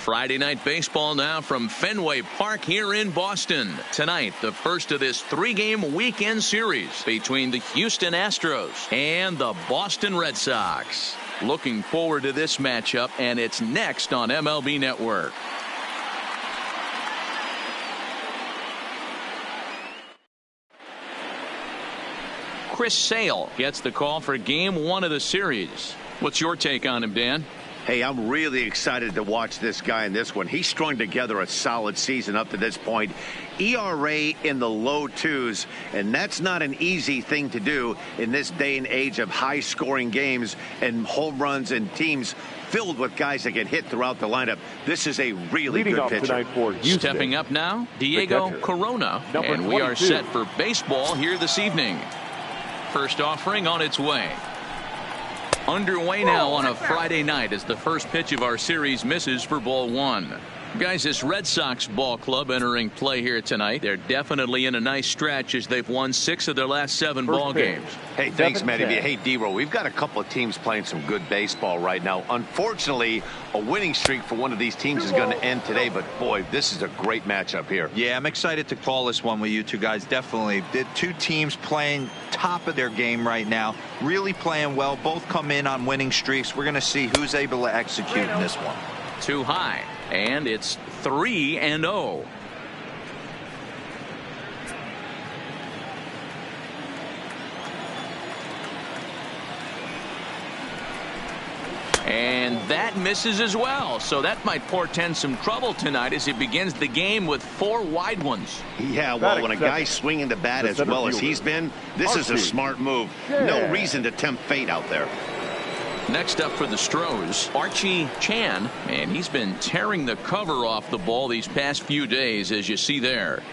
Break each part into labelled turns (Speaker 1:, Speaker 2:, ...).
Speaker 1: Friday night baseball now from Fenway Park here in Boston. Tonight, the first of this 3-game weekend series between the Houston Astros and the Boston Red Sox. Looking forward to this matchup, and it's next on MLB Network. Chris Sale gets the call for game 1 of the series. What's your take on him, Dan?
Speaker 2: Hey, I'm really excited to watch this guy in this one. He's strung together a solid season up to this point. ERA in the low 2s, and that's not an easy thing to do in this day and age of high-scoring games and home runs and teams filled with guys that get hit throughout the lineup. This is a really good pitcher.
Speaker 1: Stepping up now, Diego Corona, and we are set for baseball here this evening. First offering on its way. Underway now on a Friday night as the first pitch of our series misses for ball 1. Guys, this Red Sox ball club entering play here tonight. They're definitely in a nice stretch as they've won 6 of their last 7 ball games.
Speaker 2: Hey, thanks, Matty. Hey, D-Roll, we've got a couple of teams playing some good baseball right now. Unfortunately, a winning streak for one of these teams is going to end today, but boy, this is a great matchup here.
Speaker 3: Yeah, I'm excited to call this one with you two guys. Definitely. The two teams playing top of their game right now, really playing well. Both come in on winning streaks. We're going to see who's able to execute in this one.
Speaker 1: Too high, and it's 3-0. And that misses as well, so that might portend some trouble tonight as he begins the game with 4 wide ones.
Speaker 2: Yeah, well, when a guy's swinging the bat as well as he's been, this is a smart move. No reason to tempt fate out there.
Speaker 1: Next up for the Astros, Archie Chan, and he's been tearing the cover off the ball these past few days, as you see there.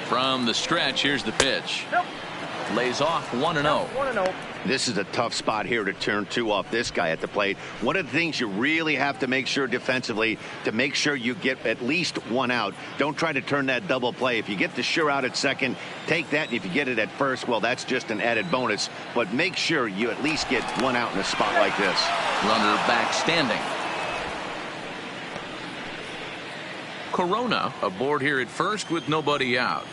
Speaker 1: From the stretch, here's the pitch. Lays off 1-0.
Speaker 2: This is a tough spot here to turn 2 off this guy at the plate. One of the things you really have to make sure defensively to make sure you get at least 1 out. Don't try to turn that double play. If you get the sure out at second, take that. And if you get it at first, well, that's just an added bonus. But make sure you at least get 1 out in a spot like this.
Speaker 1: Runner back standing. Corona aboard here at first with nobody out.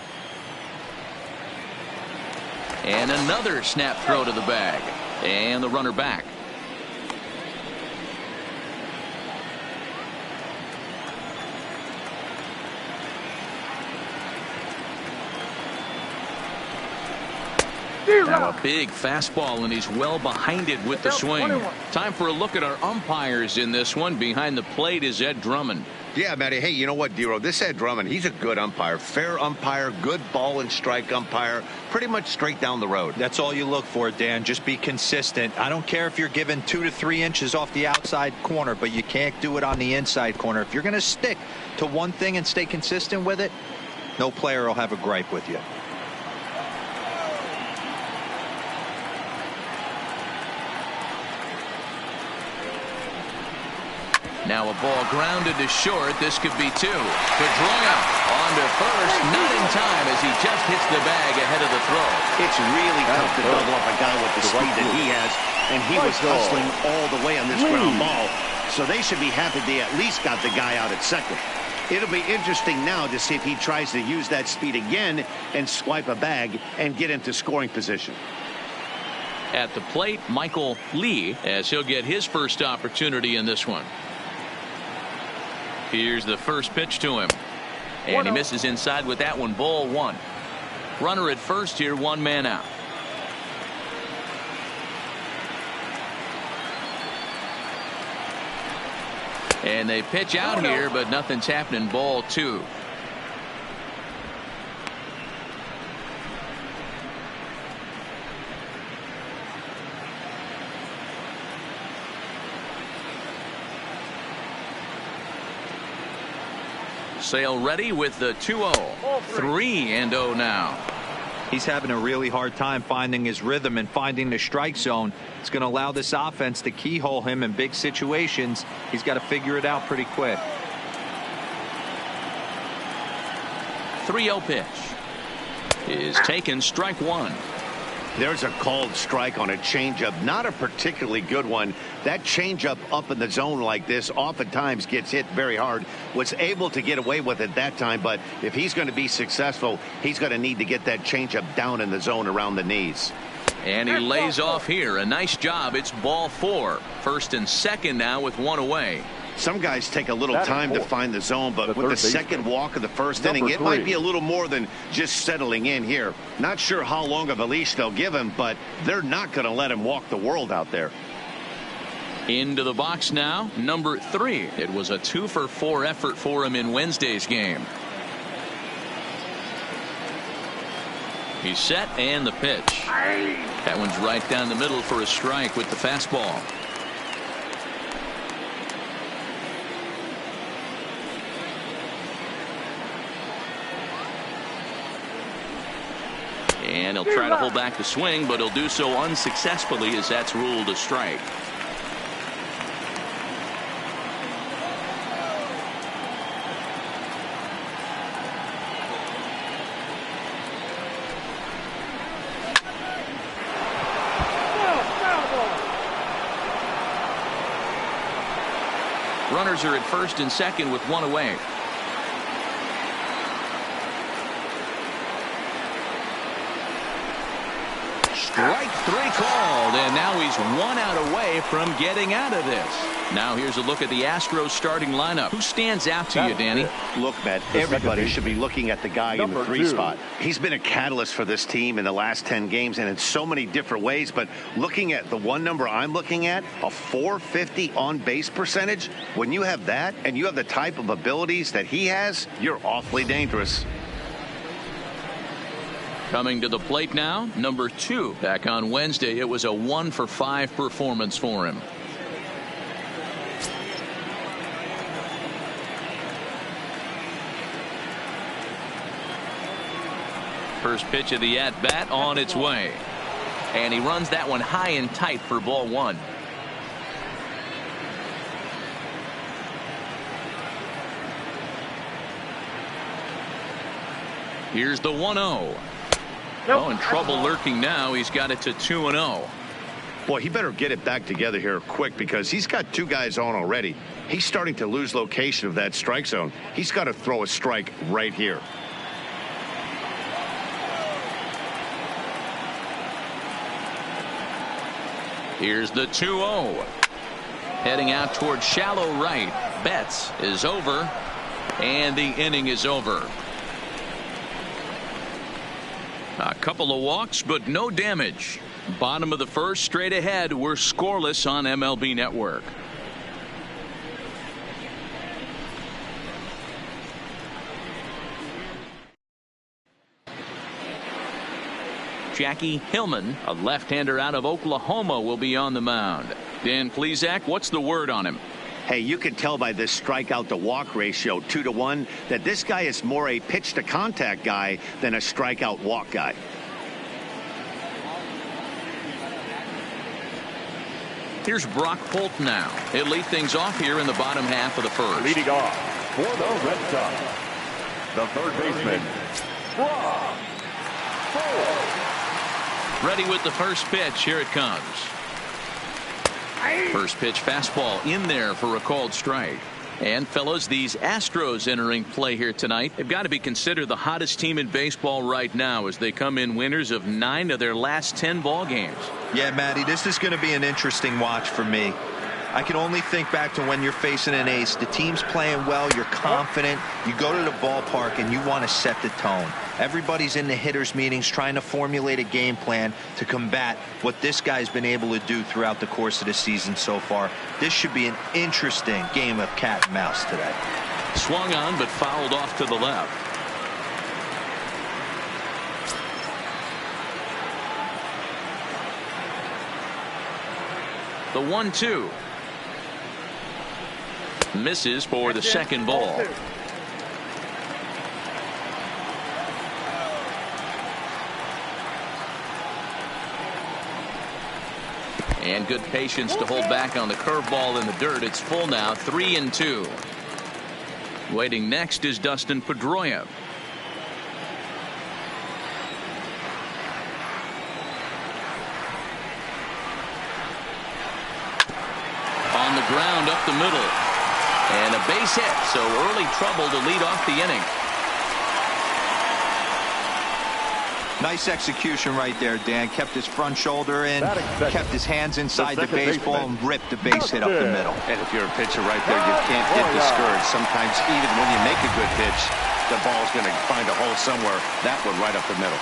Speaker 1: And another snap throw to the bag. And the runner back. Now a big fastball, and he's well behind it with the swing. Time for a look at our umpires in this one. Behind the plate is Ed Drummond.
Speaker 2: Yeah, Matty. Hey, you know what, Dero? This Ed Drummond, he's a good umpire. Fair umpire, good ball and strike umpire. Pretty much straight down the road.
Speaker 3: That's all you look for, Dan. Just be consistent. I don't care if you're given 2 to 3 inches off the outside corner, but you can't do it on the inside corner. If you're going to stick to one thing and stay consistent with it, no player will have a gripe with you.
Speaker 1: Now a ball grounded to short. This could be 2. Pedroia on to first, not in time as he just hits the bag ahead of the throw.
Speaker 2: It's really tough to double up a guy with the speed that he has, and he was hustling all the way on this ground ball. So they should be happy they at least got the guy out at second. It'll be interesting now to see if he tries to use that speed again and swipe a bag and get into scoring position.
Speaker 1: At the plate, Michael Lee, as he'll get his first opportunity in this one. Here's the first pitch to him. And he misses inside with that one. Ball 1. Runner at first here, 1 man out. And they pitch out here, but nothing's happening. Ball 2. Sale ready with the 2-0. 3-0 now.
Speaker 3: He's having a really hard time finding his rhythm and finding the strike zone. It's going to allow this offense to keyhole him in big situations. He's got to figure it out pretty quick.
Speaker 1: 3-0 pitch is taken, strike one.
Speaker 2: There's a called strike on a changeup, not a particularly good one. That changeup up in the zone like this oftentimes gets hit very hard. Was able to get away with it that time, but if he's going to be successful, he's going to need to get that changeup down in the zone around the knees.
Speaker 1: And he lays off here. A nice job. It's ball 4. First and second now with one away.
Speaker 2: Some guys take a little time to find the zone, but with the second walk of the first inning, it might be a little more than just settling in here. Not sure how long of a leash they'll give him, but they're not going to let him walk the world out there.
Speaker 1: Into the box now, number 3. It was a 2-for-4 effort for him in Wednesday's game. He's set, and the pitch. That one's right down the middle for a strike with the fastball. And he'll try to hold back the swing, but he'll do so unsuccessfully as that's ruled a strike. Runners are at first and second with one away. Strike 3 called, and now he's 1 out away from getting out of this. Now here's a look at the Astros starting lineup. Who stands out to you, Danny?
Speaker 2: Look, Matt, everybody should be looking at the guy in the 3 spot. He's been a catalyst for this team in the last 10 games and in so many different ways. But looking at the one number I'm looking at, a .450 on-base percentage, when you have that and you have the type of abilities that he has, you're awfully dangerous.
Speaker 1: Coming to the plate now, number 2. Back on Wednesday, it was a 1-for-5 performance for him. First pitch of the at-bat on its way. And he runs that one high and tight for ball 1. Here's the 1-0. Oh, in trouble lurking now. He's got it to 2-0.
Speaker 2: Boy, he better get it back together here quick because he's got 2 guys on already. He's starting to lose location of that strike zone. He's got to throw a strike right here.
Speaker 1: Here's the 2-0. Heading out towards shallow right. Betts is over, and the inning is over. A couple of walks, but no damage. Bottom of the first, straight ahead. We're scoreless on MLB Network. Jackie Hillman, a left-hander out of Oklahoma, will be on the mound. Dan Plesac, what's the word on him?
Speaker 2: Hey, you can tell by this strikeout to walk ratio 2-to-1 that this guy is more a pitch to contact guy than a strikeout walk guy.
Speaker 1: Here's Brock Holt now. He'll lead things off here in the bottom half of the first.
Speaker 4: Leading off for the Red Sox, the third baseman, Brock Holt.
Speaker 1: Ready with the first pitch. Here it comes. First pitch fastball in there for a called strike. And fellas, these Astros entering play here tonight have got to be considered the hottest team in baseball right now as they come in winners of 9 of their last 10 ball games.
Speaker 3: Yeah, Matty, this is going to be an interesting watch for me. I can only think back to when you're facing an ace. The team's playing well. You're confident. You go to the ballpark and you want to set the tone. Everybody's in the hitters meetings trying to formulate a game plan to combat what this guy's been able to do throughout the course of the season so far. This should be an interesting game of cat and mouse today.
Speaker 1: Swung on but fouled off to the left. The 1-2. Misses for the second ball. And good patience to hold back on the curveball in the dirt. It's full now, 3-2. Waiting next is Dustin Pedroia. ground up the middle. And a base hit, so early trouble to lead off the inning.
Speaker 3: Nice execution right there, Dan. Kept his front shoulder in, kept his hands inside the baseball, and ripped the base hit up the middle.
Speaker 2: And if you're a pitcher right there, you can't get discouraged. Sometimes even when you make a good pitch, the ball's going to find a hole somewhere. That one right up the middle.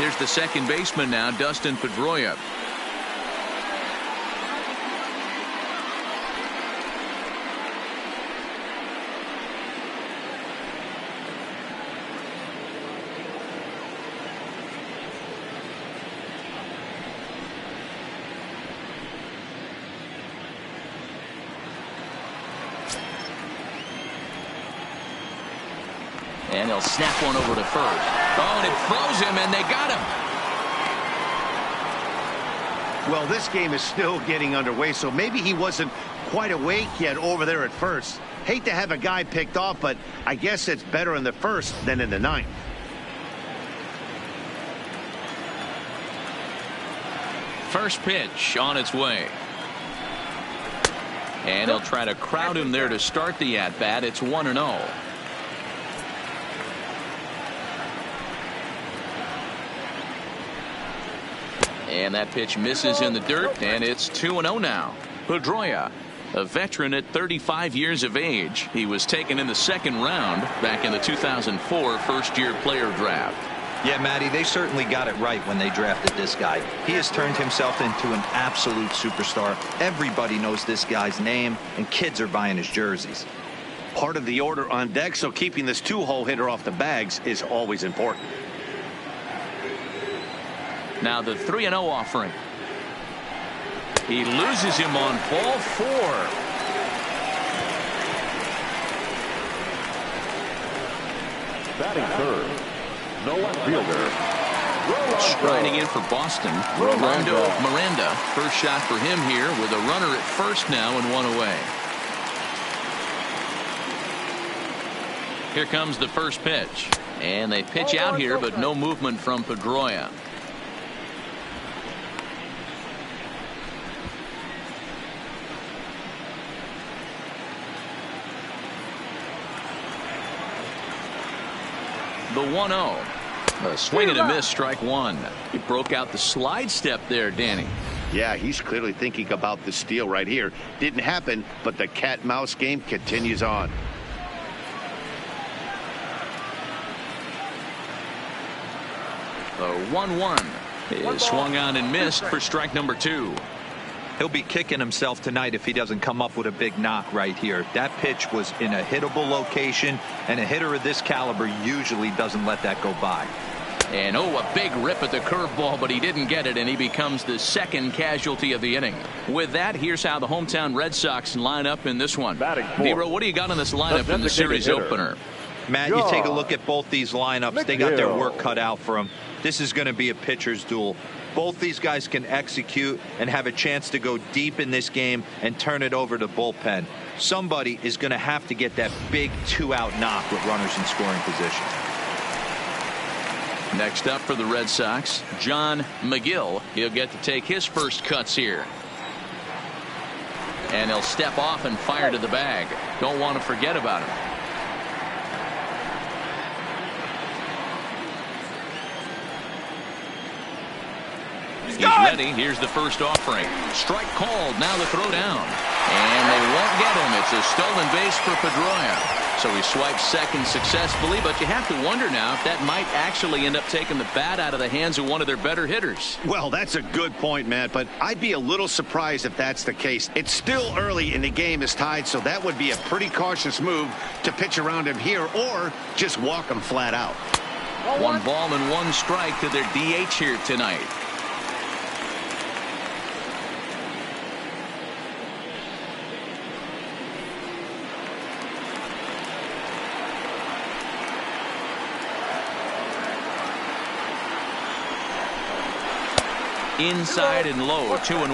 Speaker 1: Here's the second baseman now, Dustin Pedroia. And he'll snap one over to first. Oh, and it froze him, and they got him.
Speaker 2: Well, this game is still getting underway, so maybe he wasn't quite awake yet over there at first. Hate to have a guy picked off, but I guess it's better in the first than in the ninth.
Speaker 1: First pitch on its way. And he'll try to crowd him there to start the at-bat. It's 1-0. And that pitch misses in the dirt, and it's 2-0 now. Pedroia, a veteran at 35 years of age. He was taken in the second round back in the 2004 first-year player draft.
Speaker 3: Yeah, Matty, they certainly got it right when they drafted this guy. He has turned himself into an absolute superstar. Everybody knows this guy's name, and kids are buying his jerseys.
Speaker 2: Part of the order on deck, so keeping this two-hole hitter off the bags is always important.
Speaker 1: Now the 3-0 offering. He loses him on ball 4.
Speaker 4: Batting third, no left fielder.
Speaker 1: Striding in for Boston, Rolando Miranda. First shot for him here with a runner at first now and one away. Here comes the first pitch. And they pitch out here, but no movement from Pedroia. The 1-0. A swing and a miss, strike one. He broke out the slide step there, Danny.
Speaker 2: Yeah, he's clearly thinking about the steal right here. Didn't happen, but the cat-mouse game continues on.
Speaker 1: The 1-1 is swung on and missed for strike number 2.
Speaker 3: He'll be kicking himself tonight if he doesn't come up with a big knock right here. That pitch was in a hittable location, and a hitter of this caliber usually doesn't let that go by.
Speaker 1: And oh, a big rip at the curveball, but he didn't get it, and he becomes the second casualty of the inning. With that, here's how the hometown Red Sox line up in this one. Nero, what do you got on this lineup in the series opener?
Speaker 3: Matt, you take a look at both these lineups. They got their work cut out for them. This is going to be a pitcher's duel. Both these guys can execute and have a chance to go deep in this game and turn it over to bullpen. Somebody is going to have to get that big 2-out knock with runners in scoring position.
Speaker 1: Next up for the Red Sox, John McGill. He'll get to take his first cuts here. And he'll step off and fire to the bag. Don't want to forget about him. He's ready. Here's the first offering. Strike called. Now the throw down. And they won't get him. It's a stolen base for Pedroia. So he swipes second successfully, but you have to wonder now if that might actually end up taking the bat out of the hands of one of their better hitters.
Speaker 2: Well, that's a good point, Matt, but I'd be a little surprised if that's the case. It's still early and the game is tied, so that would be a pretty cautious move to pitch around him here or just walk him flat out.
Speaker 1: 1 ball and 1 strike to their DH here tonight. Inside and low, 2-1.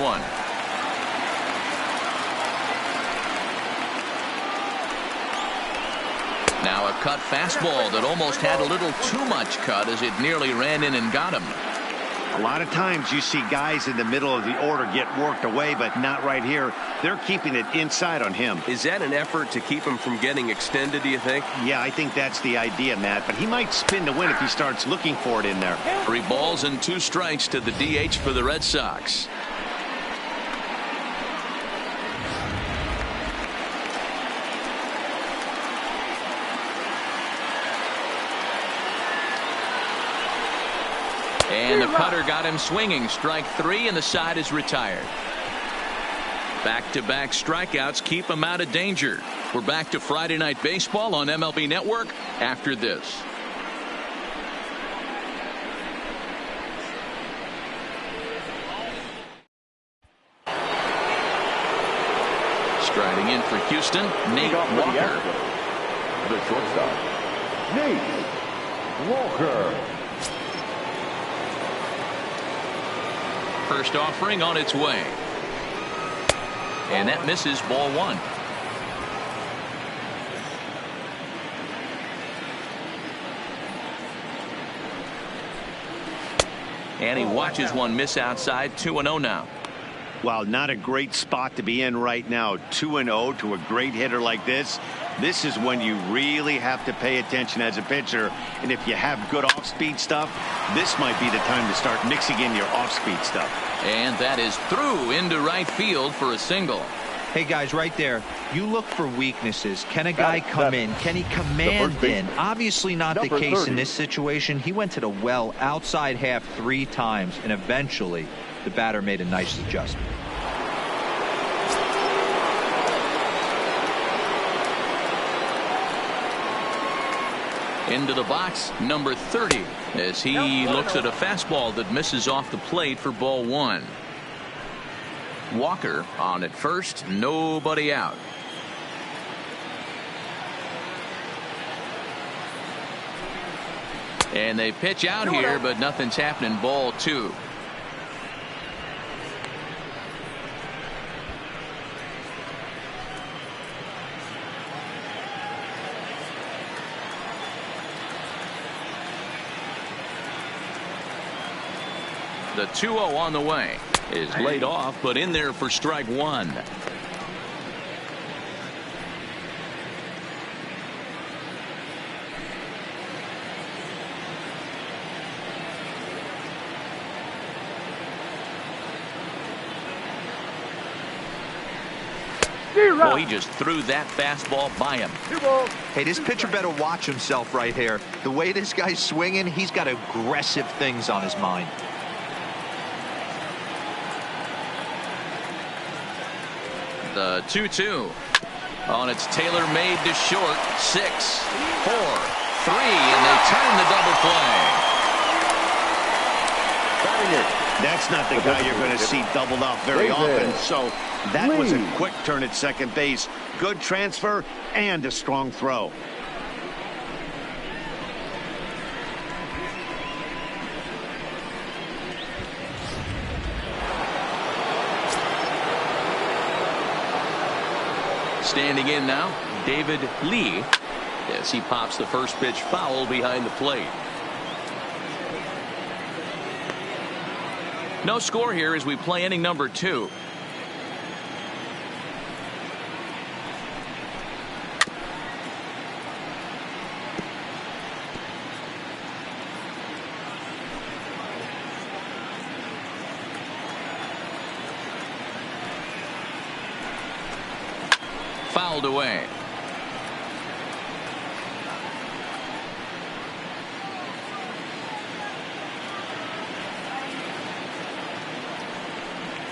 Speaker 1: Now a cut fastball that almost had a little too much cut as it nearly ran in and got him.
Speaker 2: A lot of times you see guys in the middle of the order get worked away, but not right here. They're keeping it inside on him.
Speaker 5: Is that an effort to keep him from getting extended, do you think?
Speaker 2: Yeah, I think that's the idea, Matt. But he might spin to win if he starts looking for it in there.
Speaker 1: 3 balls and 2 strikes to the DH for the Red Sox. And the cutter got him swinging. Strike 3, and the side is retired. Back-to-back strikeouts keep him out of danger. We're back to Friday Night Baseball on MLB Network after this. Striding in for Houston, Nate Walker.
Speaker 4: The shortstop, Nate Walker.
Speaker 1: First offering on its way. And that misses, ball 1. And he watches one miss outside. 2-0 now.
Speaker 2: Wow, not a great spot to be in right now. 2-0 to a great hitter like this. This is when you really have to pay attention as a pitcher. And if you have good off-speed stuff, this might be the time to start mixing in your off-speed stuff.
Speaker 1: And that is through into right field for a single.
Speaker 3: Hey, guys, right there, you look for weaknesses. Can a guy come in? Can he command in? Obviously not the case in this situation. He went to the well outside half 3 times, and eventually the batter made a nice adjustment.
Speaker 1: Into the box, number 30, as he looks at a fastball that misses off the plate for ball 1. Walker on at first, nobody out. And they pitch out here, but nothing's happening. Ball 2. The 2-0 on the way is laid off, but in there for strike 1. Well, he just threw that fastball by him.
Speaker 3: Hey, this pitcher better watch himself right here. The way this guy's swinging, he's got aggressive things on his mind.
Speaker 1: The 2-2 on its tailor-made to short. 6, 4, 3, and they turn the double play.
Speaker 2: That's not the guy you're going to see doubled off very often. So that was a quick turn at second base. Good transfer and a strong throw.
Speaker 1: Standing in now, David Lee, as he pops the first pitch foul behind the plate. No score here as we play inning number 2. Fouled away.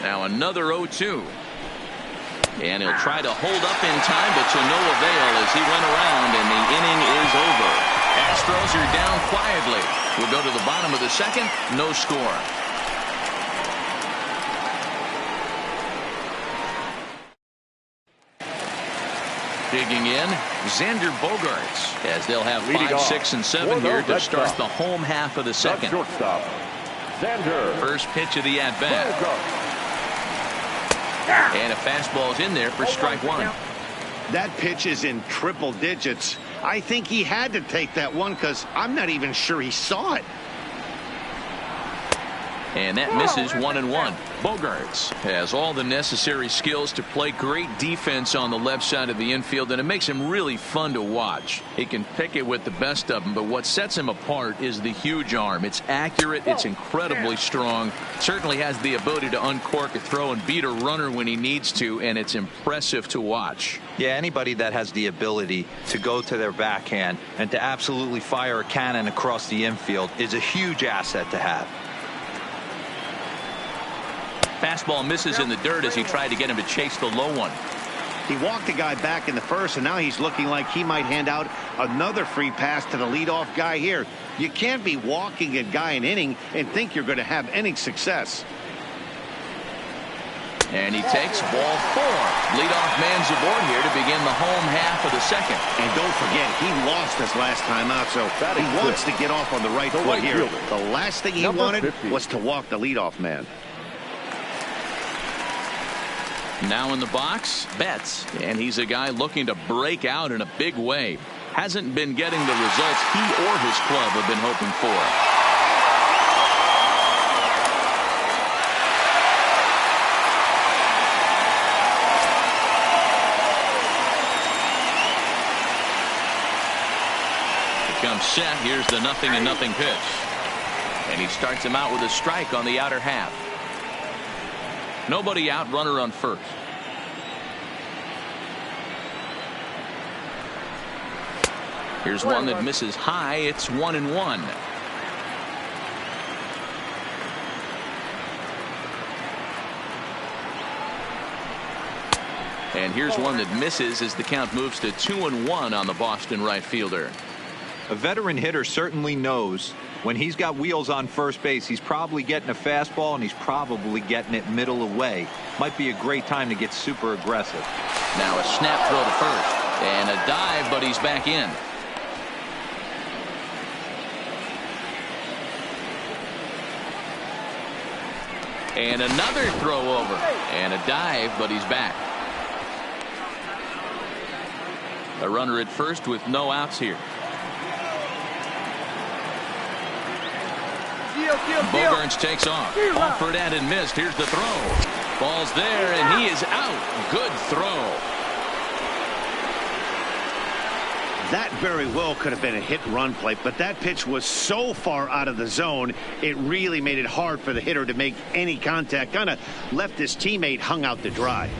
Speaker 1: Now another 0-2. And he'll try to hold up in time, but to no avail as he went around, and the inning is over. Astros are down quietly. We'll go to the bottom of the second. No score. Digging in, Xander Bogaerts, as they'll have 5, 6, and 7 here to start the home half of the second.
Speaker 4: Shortstop, Xander.
Speaker 1: First pitch of the at-bat. And a fastball's in there for strike 1.
Speaker 2: That pitch is in triple digits. I think he had to take that one because I'm not even sure he saw it.
Speaker 1: And that misses 1-1. Bogaerts has all the necessary skills to play great defense on the left side of the infield, and it makes him really fun to watch. He can pick it with the best of them, but what sets him apart is the huge arm. It's accurate. It's incredibly strong. Certainly has the ability to uncork a throw and beat a runner when he needs to, and it's impressive to watch.
Speaker 3: Yeah, anybody that has the ability to go to their backhand and to absolutely fire a cannon across the infield is a huge asset to have.
Speaker 1: Fastball misses in the dirt as he tried to get him to chase the low one.
Speaker 2: He walked the guy back in the first, and now he's looking like he might hand out another free pass to the leadoff guy here. You can't be walking a guy an inning and think you're going to have any success.
Speaker 1: And he takes ball 4. Leadoff man's aboard here to begin the home half of the second.
Speaker 2: And don't forget, he lost his last time out, so he wants to get off on the right foot here. The last thing he wanted was to walk the leadoff man.
Speaker 1: Now in the box, Betts, and he's a guy looking to break out in a big way. Hasn't been getting the results he or his club have been hoping for. Here comes set. Here's the 0-0 pitch. And he starts him out with a strike on the outer half. Nobody out, runner on first. Here's one that misses high. It's 1-1. And here's one that misses as the count moves to 2-1 on the Boston right fielder.
Speaker 3: A veteran hitter certainly knows when he's got wheels on first base, he's probably getting a fastball and he's probably getting it middle away. Might be a great time to get super aggressive.
Speaker 1: Now a snap throw to first and a dive, but he's back in. And another throw over and a dive, but he's back. A runner at first with no outs here. Bogaerts takes off. Offered and missed. Here's the throw. Ball's there and he is out. Good throw.
Speaker 2: That very well could have been a hit-run play, but that pitch was so far out of the zone, it really made it hard for the hitter to make any contact. Kind of left his teammate hung out to dry.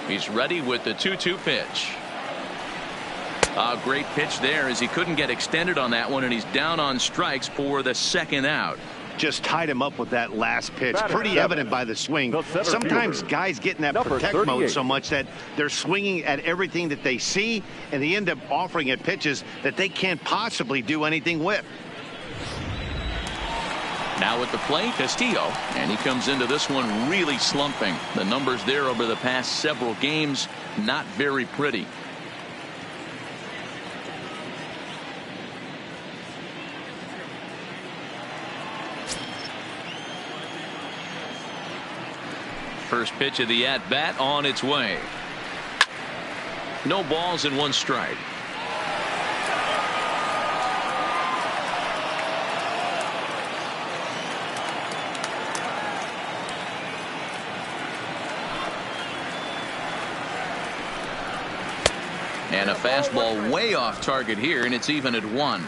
Speaker 1: He's ready with the 2-2 pitch. A great pitch there as he couldn't get extended on that one, and he's down on strikes for the second out.
Speaker 2: Just tied him up with that last pitch. Pretty evident by the swing. Sometimes guys get in that protect mode so much that they're swinging at everything that they see, and they end up offering at pitches that they can't possibly do anything with.
Speaker 1: Now at the plate, Castillo, and he comes into this one really slumping. The numbers there over the past several games, not very pretty. First pitch of the at-bat on its way. No balls and one strike. And a fastball way off target here, and it's even at 1.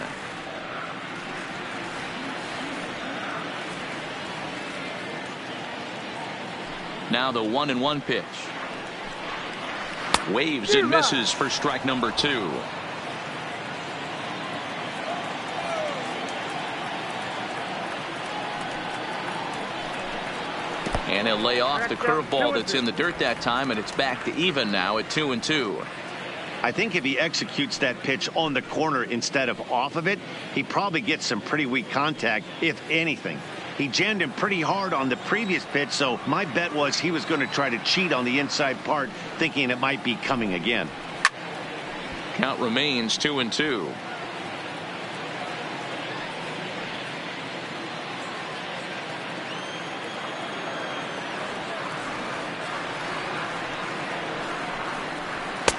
Speaker 1: Now the 1-1 pitch. Waves and misses for strike number 2. And he'll lay off the curveball that's in the dirt that time, and it's back to even now at 2-2.
Speaker 2: I think if he executes that pitch on the corner instead of off of it, he probably gets some pretty weak contact, if anything. He jammed him pretty hard on the previous pitch, so my bet was he was going to try to cheat on the inside part, thinking it might be coming again.
Speaker 1: Count remains 2-2.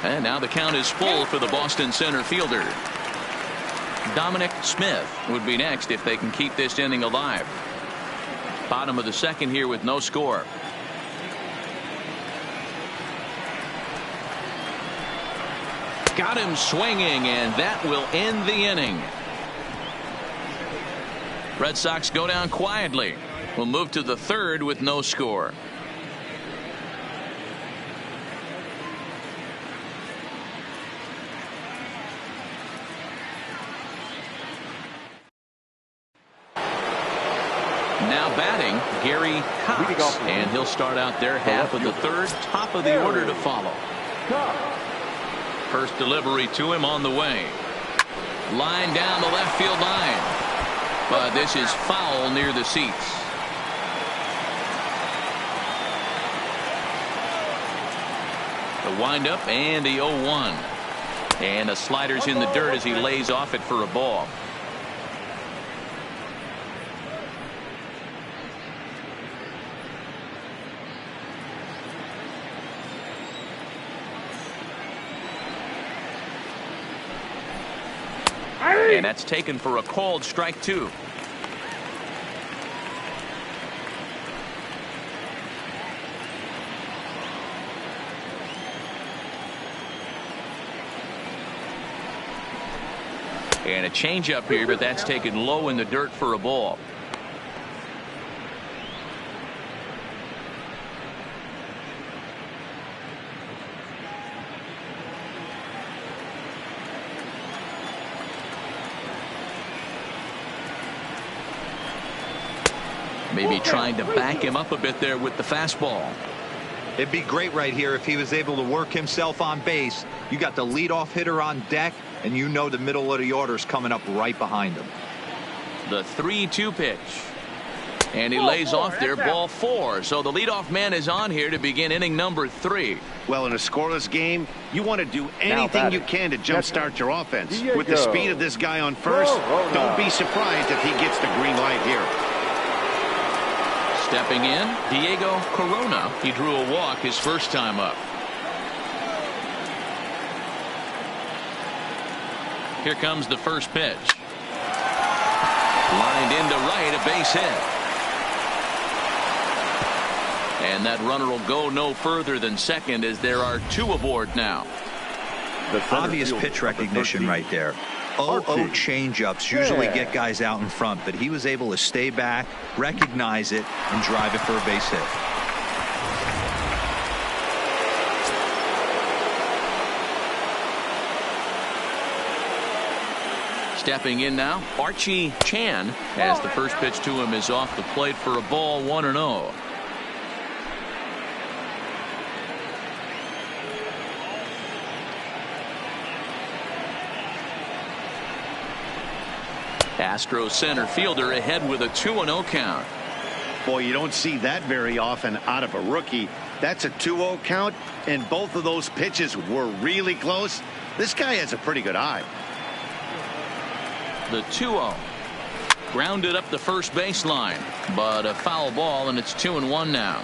Speaker 1: And now the count is full for the Boston center fielder. Dominic Smith would be next if they can keep this inning alive. Bottom of the second here with no score. Got him swinging, and that will end the inning. Red Sox go down quietly. We'll move to the third with no score. Now batting, Gary Cox, and he'll start out their half of the third. Top of the order to follow. First delivery to him on the way. Line down the left field line. But this is foul near the seats. The windup and the 0-1. And the slider's in the dirt as he lays off it for a ball. And that's taken for a called strike 2. And a changeup here, but that's taken low in the dirt for a ball. Maybe trying to back him up a bit there with the fastball.
Speaker 3: It'd be great right here if he was able to work himself on base. You got the leadoff hitter on deck, and you know the middle of the order's coming up right behind him.
Speaker 1: The 3-2 pitch. And he lays off there, ball 4. So the leadoff man is on here to begin inning number 3.
Speaker 2: Well, in a scoreless game, you want to do anything you can to jumpstart your offense. With the speed of this guy on first, don't be surprised if he gets the green light here.
Speaker 1: Stepping in, Diego Corona. He drew a walk his first time up. Here comes the first pitch. Lined into right, a base hit. And that runner will go no further than second as there are 2 aboard now.
Speaker 3: Obvious pitch recognition right there. 0-0 changeups usually get guys out in front, but he was able to stay back, recognize it, and drive it for a base hit.
Speaker 1: Stepping in now, Archie Chan, as the first pitch to him is off the plate for a ball, 1-0. Astros center fielder ahead with a 2-0 count.
Speaker 2: Boy, you don't see that very often out of a rookie. That's a 2-0 count, and both of those pitches were really close. This guy has a pretty good eye.
Speaker 1: The 2-0. Grounded up the first baseline, but a foul ball, and it's 2-1 now.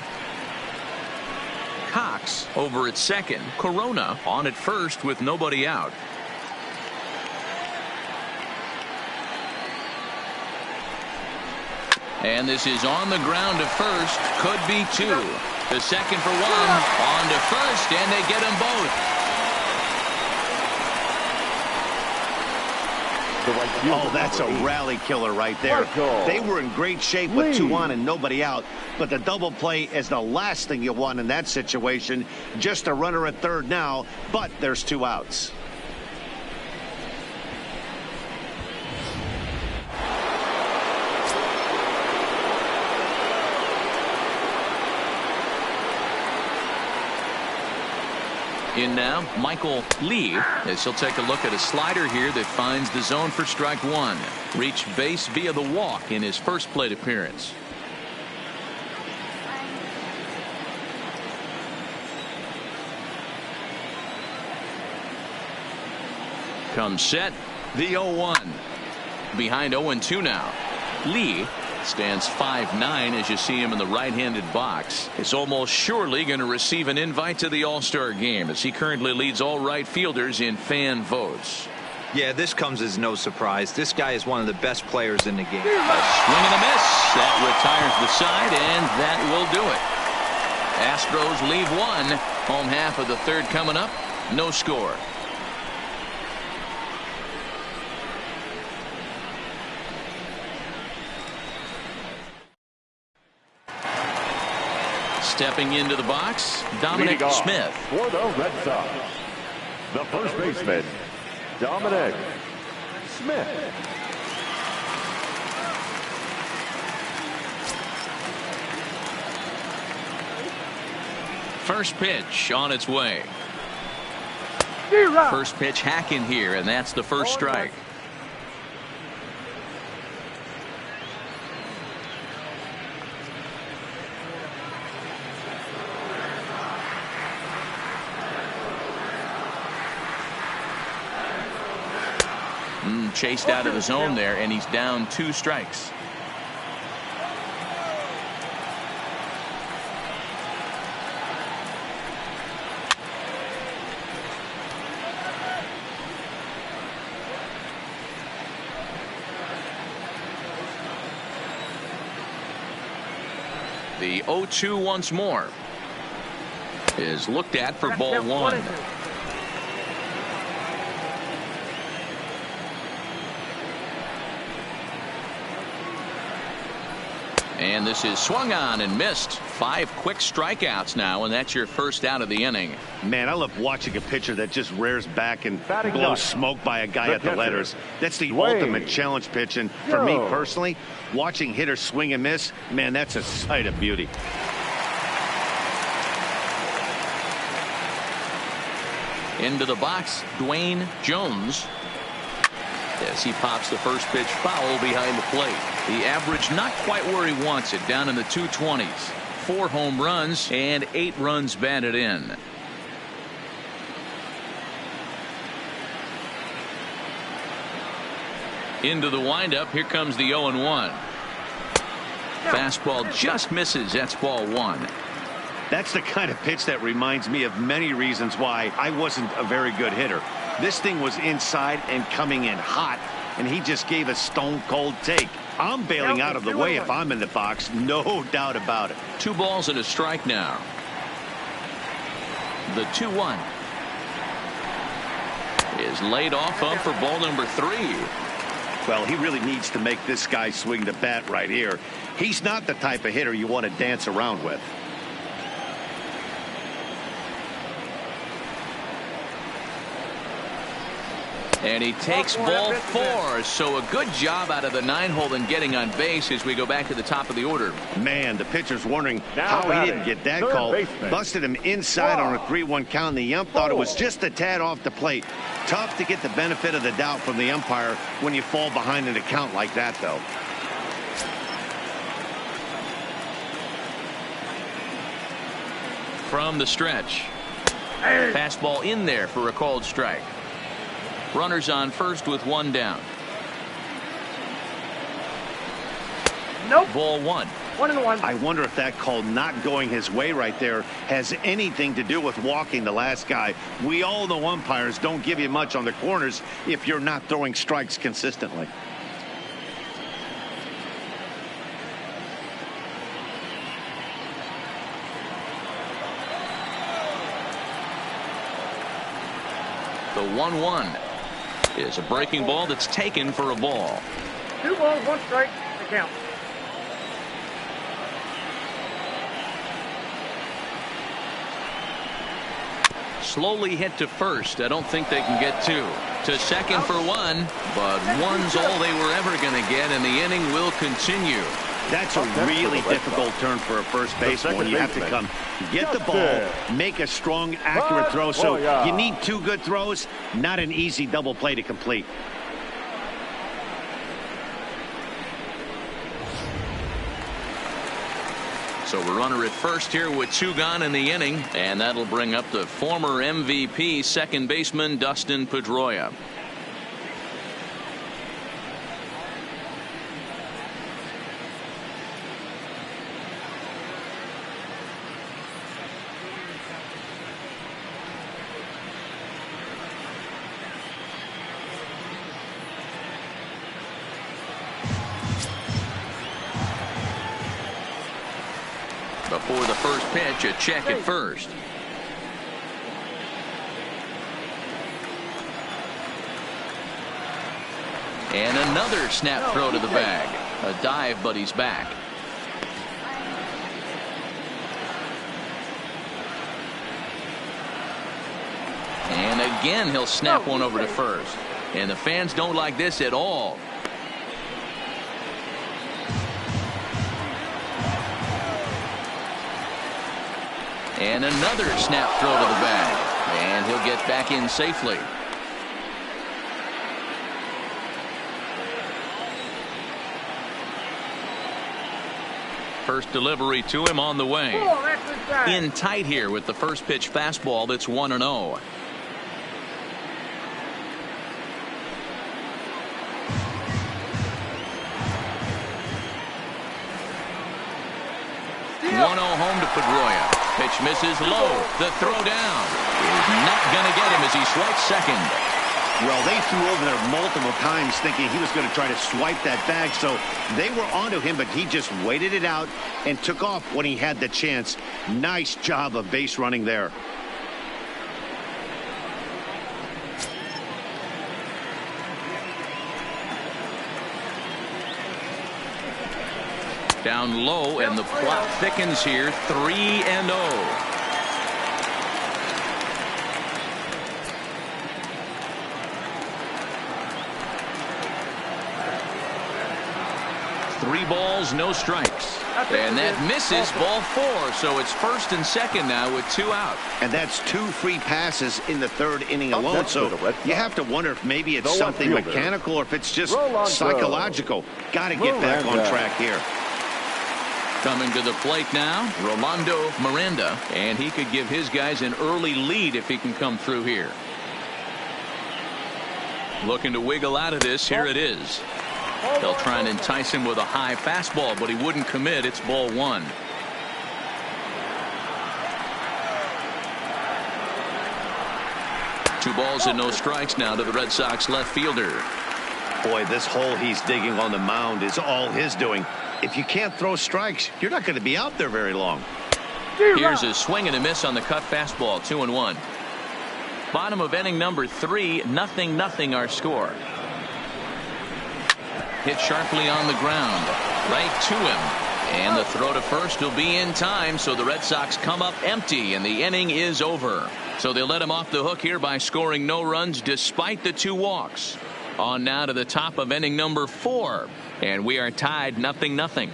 Speaker 1: Cox over at second. Corona on at first with nobody out. And this is on the ground to first. Could be 2. The second for 1. On to first, and they get them both.
Speaker 2: Oh, that's a rally killer right there. They were in great shape with 2 on and nobody out. But the double play is the last thing you want in that situation. Just a runner at third now, but there's 2 outs.
Speaker 1: In now, Michael Lee, as he'll take a look at a slider here that finds the zone for strike 1. Reached base via the walk in his first plate appearance. Comes set, the 0-1. Behind 0-2 now. Lee stands 5'9" as you see him in the right-handed box. Is almost surely going to receive an invite to the All-Star game as he currently leads all right fielders in fan votes.
Speaker 3: Yeah, this comes as no surprise. This guy is one of the best players in the game.
Speaker 1: A swing and a miss. That retires the side, and that will do it. Astros leave one. Home half of the third coming up. No score. Stepping into the box, Dominic Smith.
Speaker 4: For the Red Sox, the first baseman, Dominic Smith.
Speaker 1: First pitch on its way. First pitch hacking here, and that's the first strike. Chased out of the zone there, and he's down 2 strikes. The 0-2 once more is looked at for ball 1. And this is swung on and missed. 5 quick strikeouts now, and that's your first out of the inning.
Speaker 2: Man, I love watching a pitcher that just rears back and blows smoke by a guy at the letters. That's the ultimate challenge pitch. And for me personally, watching hitters swing and miss, man, that's a sight of beauty.
Speaker 1: Into the box, Dwayne Jones. As he pops the first pitch foul behind the plate. The average not quite where he wants it, down in the 220s. 4 home runs and 8 runs batted in. Into the windup, here comes the 0-1. Fastball just misses. That's ball 1.
Speaker 2: That's the kind of pitch that reminds me of many reasons why I wasn't a very good hitter. This thing was inside and coming in hot, and he just gave a stone cold take. I'm bailing out of the way if I'm in the box, no doubt about it.
Speaker 1: 2 balls and a strike now. The 2-1 is laid off up for ball number 3.
Speaker 2: Well, he really needs to make this guy swing the bat right here. He's not the type of hitter you want to dance around with.
Speaker 1: And he takes ball 4. So a good job out of the 9-hole in getting on base as we go back to the top of the order.
Speaker 2: Man, the pitcher's wondering how he didn't get that call. Busted him inside on a 3-1 count. The ump thought it was just a tad off the plate. Tough to get the benefit of the doubt from the umpire when you fall behind in a count like that, though.
Speaker 1: From the stretch. Fastball in there for a called strike. Runners on first with 1 down.
Speaker 6: Nope.
Speaker 1: Ball 1.
Speaker 6: 1-1.
Speaker 2: I wonder if that call not going his way right there has anything to do with walking the last guy. We all know umpires don't give you much on the corners if you're not throwing strikes consistently.
Speaker 1: The 1-1 is a breaking ball that's taken for a ball.
Speaker 6: 2 balls, 1 strike to count.
Speaker 1: Slowly hit to first. I don't think they can get 2. To second for 1, but 1's all they were ever going to get, and the inning will continue.
Speaker 2: That's a really difficult turn for a first baseman when you have to come get the ball, make a strong, accurate throw. So you need 2 good throws, not an easy double play to complete.
Speaker 1: So a runner at first here with 2 gone in the inning, and that'll bring up the former MVP second baseman Dustin Pedroia. Before the first pitch, a check at first. And another snap throw to the bag. A dive, but he's back. And again, he'll snap one over to first. And the fans don't like this at all. And another snap throw to the bag. And he'll get back in safely. First delivery to him on the way. In tight here with the first pitch fastball that's 1-0. Home to Pedroia. Pitch misses low. The throw down is not going to get him as he swipes second.
Speaker 2: Well, they threw over there multiple times thinking he was going to try to swipe that bag, so they were onto him, but he just waited it out and took off when he had the chance. Nice job of base running there.
Speaker 1: Down low, and the plot thickens here. 3-0. Three balls, no strikes. And that misses ball 4. So it's first and second now with 2 out.
Speaker 2: And that's 2 free passes in the third inning alone. So you have to wonder if maybe it's something mechanical or if it's just psychological. Got to get back on track here.
Speaker 1: Coming to the plate now, Rolando Miranda, and he could give his guys an early lead if he can come through here. Looking to wiggle out of this. Here it is. They'll try and entice him with a high fastball, but he wouldn't commit. It's ball 1. Two balls and no strikes now to the Red Sox left fielder.
Speaker 2: Boy, this hole he's digging on the mound is all his doing. If you can't throw strikes, you're not going to be out there very long.
Speaker 1: Here's a swing and a miss on the cut fastball. 2-1. Bottom of inning number 3. 0-0 our score. Hit sharply on the ground. Right to him. And the throw to first will be in time. So the Red Sox come up empty and the inning is over. So they let him off the hook here by scoring no runs despite the 2 walks. On now to the top of inning number 4. And we are tied 0-0.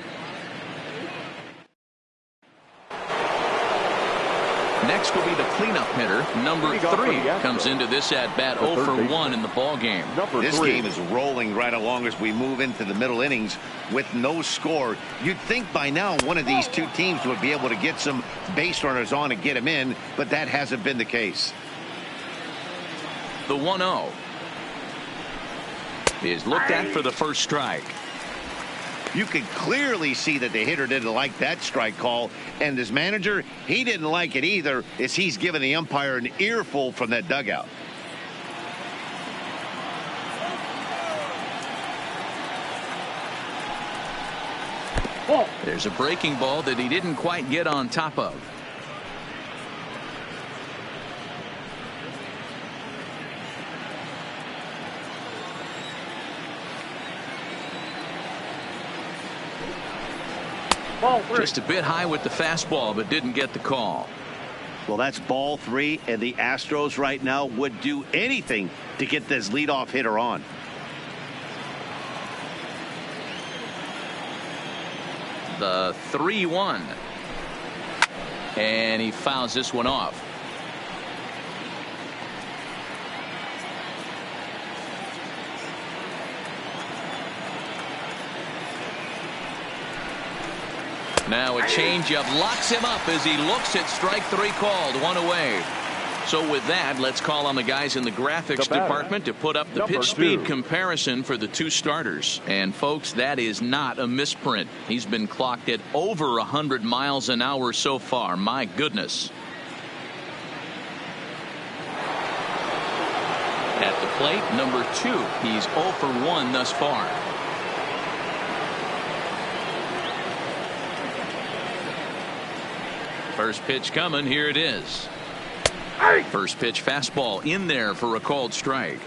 Speaker 1: Next will be the cleanup hitter. Number 3 comes into this at bat 0 for 1 in the ball game.
Speaker 2: This game is rolling right along as we move into the middle innings with no score. You'd think by now one of these 2 teams would be able to get some base runners on and get them in, but that hasn't been the case.
Speaker 1: The 1-0 is looked at for the first strike.
Speaker 2: You could clearly see that the hitter didn't like that strike call, and his manager, he didn't like it either, as he's giving the umpire an earful from that dugout.
Speaker 1: There's a breaking ball that he didn't quite get on top of. Just a bit high with the fastball, but didn't get the call.
Speaker 2: Well, that's ball 3, and the Astros right now would do anything to get this leadoff hitter on.
Speaker 1: The 3-1. And he fouls this one off. Now a changeup locks him up as he looks at strike 3 called. 1 away. So with that, let's call on the guys in the graphics department to put up the pitch speed comparison for the 2 starters. And folks, that is not a misprint. He's been clocked at over 100 miles an hour so far. My goodness. At the plate, number 2. He's 0 for 1 thus far. First pitch coming. Here it is. First pitch fastball in there for a called strike.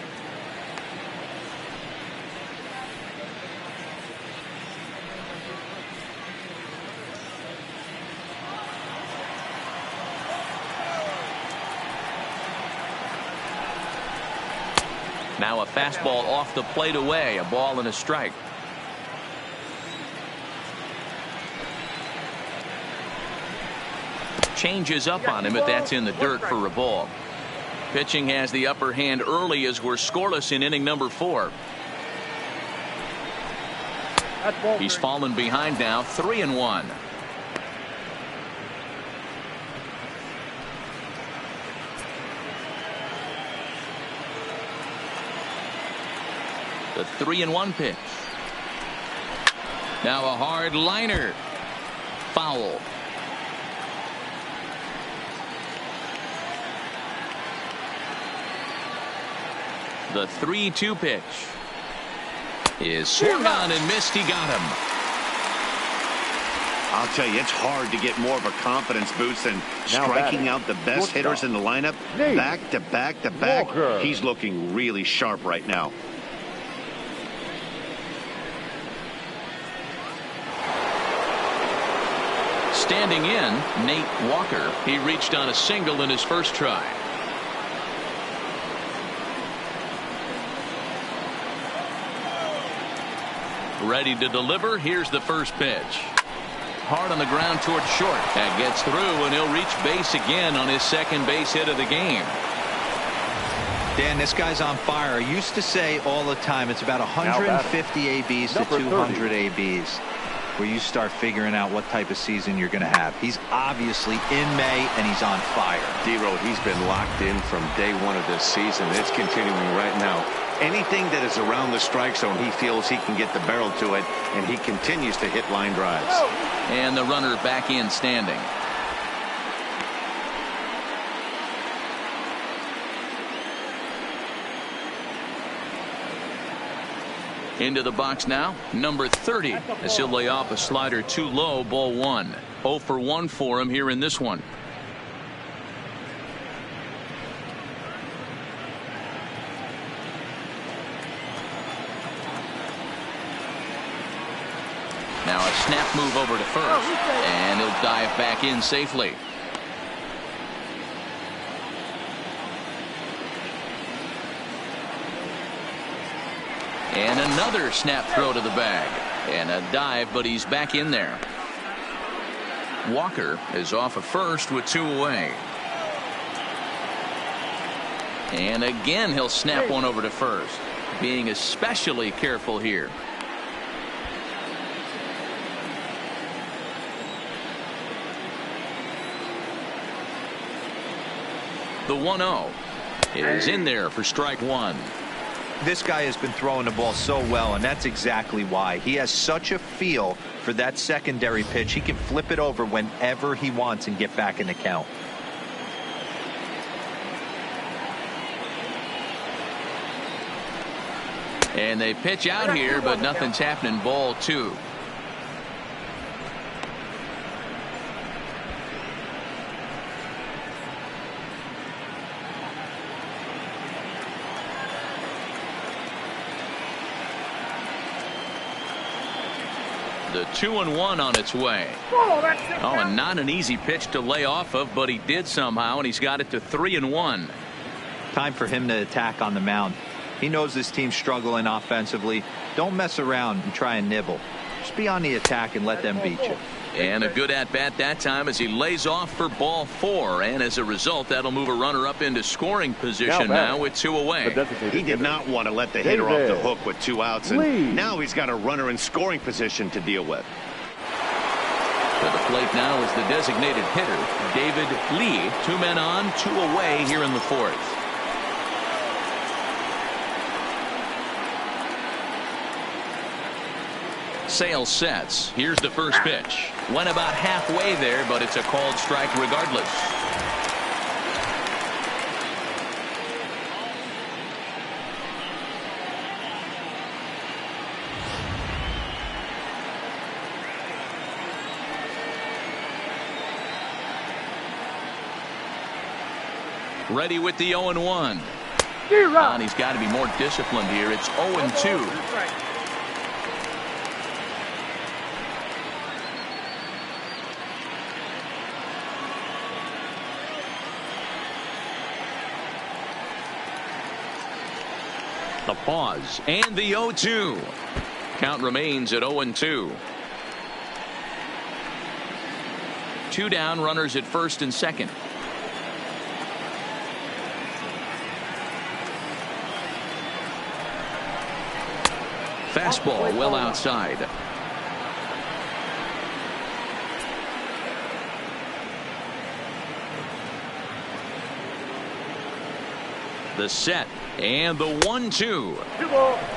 Speaker 1: Now a fastball off the plate away. A ball and a strike. Changes up on him, but that's in the dirt for a ball. Pitching has the upper hand early as we're scoreless in inning number 4. He's fallen behind now, 3-1. The 3-1 pitch. Now a hard liner. Foul. The 3-2 pitch is swung on and missed. He got him.
Speaker 2: I'll tell you, it's hard to get more of a confidence boost than striking out the best hitters in the lineup. Back to back to back. He's looking really sharp right now.
Speaker 1: Standing in, Nate Walker. He reached on a single in his first try. Ready to deliver. Here's the first pitch. Hard on the ground toward short. That gets through, and he'll reach base again on his second base hit of the game.
Speaker 3: Dan, this guy's on fire. I used to say all the time it's about 150 ABs to 200 ABs where you start figuring out what type of season you're going to have. He's obviously in May, and he's on fire.
Speaker 5: D-Road, he's been locked in from day one of this season. It's continuing right now.
Speaker 2: Anything that is around the strike zone, he feels he can get the barrel to it, and he continues to hit line drives.
Speaker 1: And the runner back in standing. Into the box now, number 30, as he'll lay off a slider too low, ball 1. 0 for 1 for him here in this one. Now a snap move over to first, and he'll dive back in safely. And another snap throw to the bag. And a dive, but he's back in there. Walker is off of first with 2 away. And again he'll snap one over to first. Being especially careful here. The 1-0 is in there for strike 1.
Speaker 3: This guy has been throwing the ball so well, and that's exactly why. He has such a feel for that secondary pitch. He can flip it over whenever he wants and get back in the count.
Speaker 1: And they pitch out here, but nothing's happening. Ball 2. The 2-1 on its way. Oh, and not an easy pitch to lay off of, but he did somehow, and he's got it to 3-1.
Speaker 3: Time for him to attack on the mound. He knows this team's struggling offensively. Don't mess around and try and nibble. Just be on the attack and let them beat you.
Speaker 1: And a good at-bat that time as he lays off for ball 4. And as a result, that'll move a runner up into scoring position now with 2 away.
Speaker 2: He did not want to let the hitter off the hook with 2 outs. And now he's got a runner in scoring position to deal with.
Speaker 1: To the plate now is the designated hitter, David Lee. 2 men on, 2 away here in the 4th. Sale sets. Here's the first pitch. Went about halfway there, but it's a called strike regardless. Ready with the 0-1. And he's got to be more disciplined here. It's 0-2. The pause and the 0-2. Count remains at 0-2. 2 down, runners at first and second. Fastball well outside. The set and the 1-2.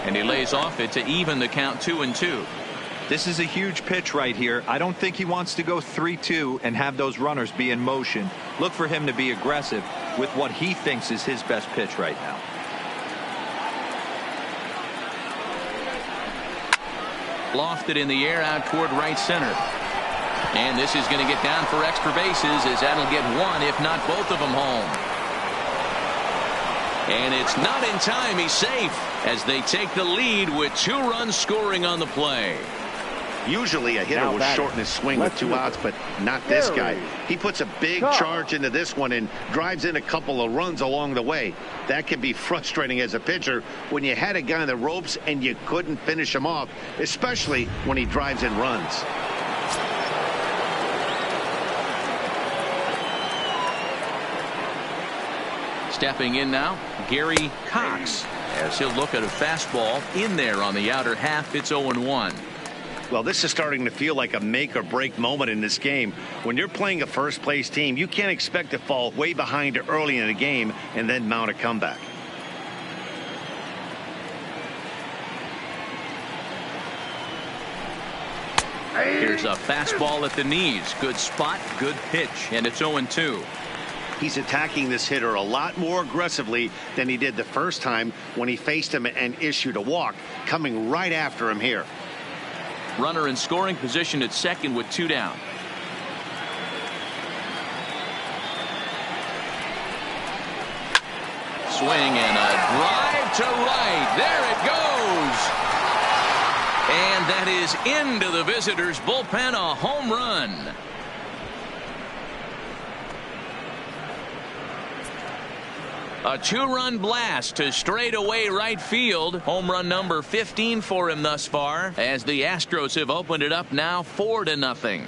Speaker 1: And he lays off it to even the count 2-2.
Speaker 3: This is a huge pitch right here. I don't think he wants to go 3-2 and have those runners be in motion. Look for him to be aggressive with what he thinks is his best pitch right now.
Speaker 1: Lofted in the air out toward right center. And this is going to get down for extra bases, as that'll get one, if not both of them, home. And it's not in time. He's safe as they take the lead with 2 runs scoring on the play.
Speaker 2: Usually a hitter will shorten his swing with 2 outs, but not this guy. He puts a big charge into this one and drives in a couple of runs along the way. That can be frustrating as a pitcher when you had a guy in the ropes and you couldn't finish him off, especially when he drives in runs.
Speaker 1: Stepping in now, Gary Cox, as he'll look at a fastball in there on the outer half. It's 0-1.
Speaker 2: Well, this is starting to feel like a make or break moment in this game. When you're playing a first place team, you can't expect to fall way behind early in the game and then mount a comeback.
Speaker 1: Here's a fastball at the knees. Good spot, good pitch, and it's 0-2.
Speaker 2: He's attacking this hitter a lot more aggressively than he did the first time when he faced him and issued a walk, coming right after him here.
Speaker 1: Runner in scoring position at second with 2 down. Swing and a drive to right. There it goes. And that is into the visitors' bullpen, a home run. A 2-run blast to straightaway right field. Home run number 15 for him thus far, as the Astros have opened it up now 4-0.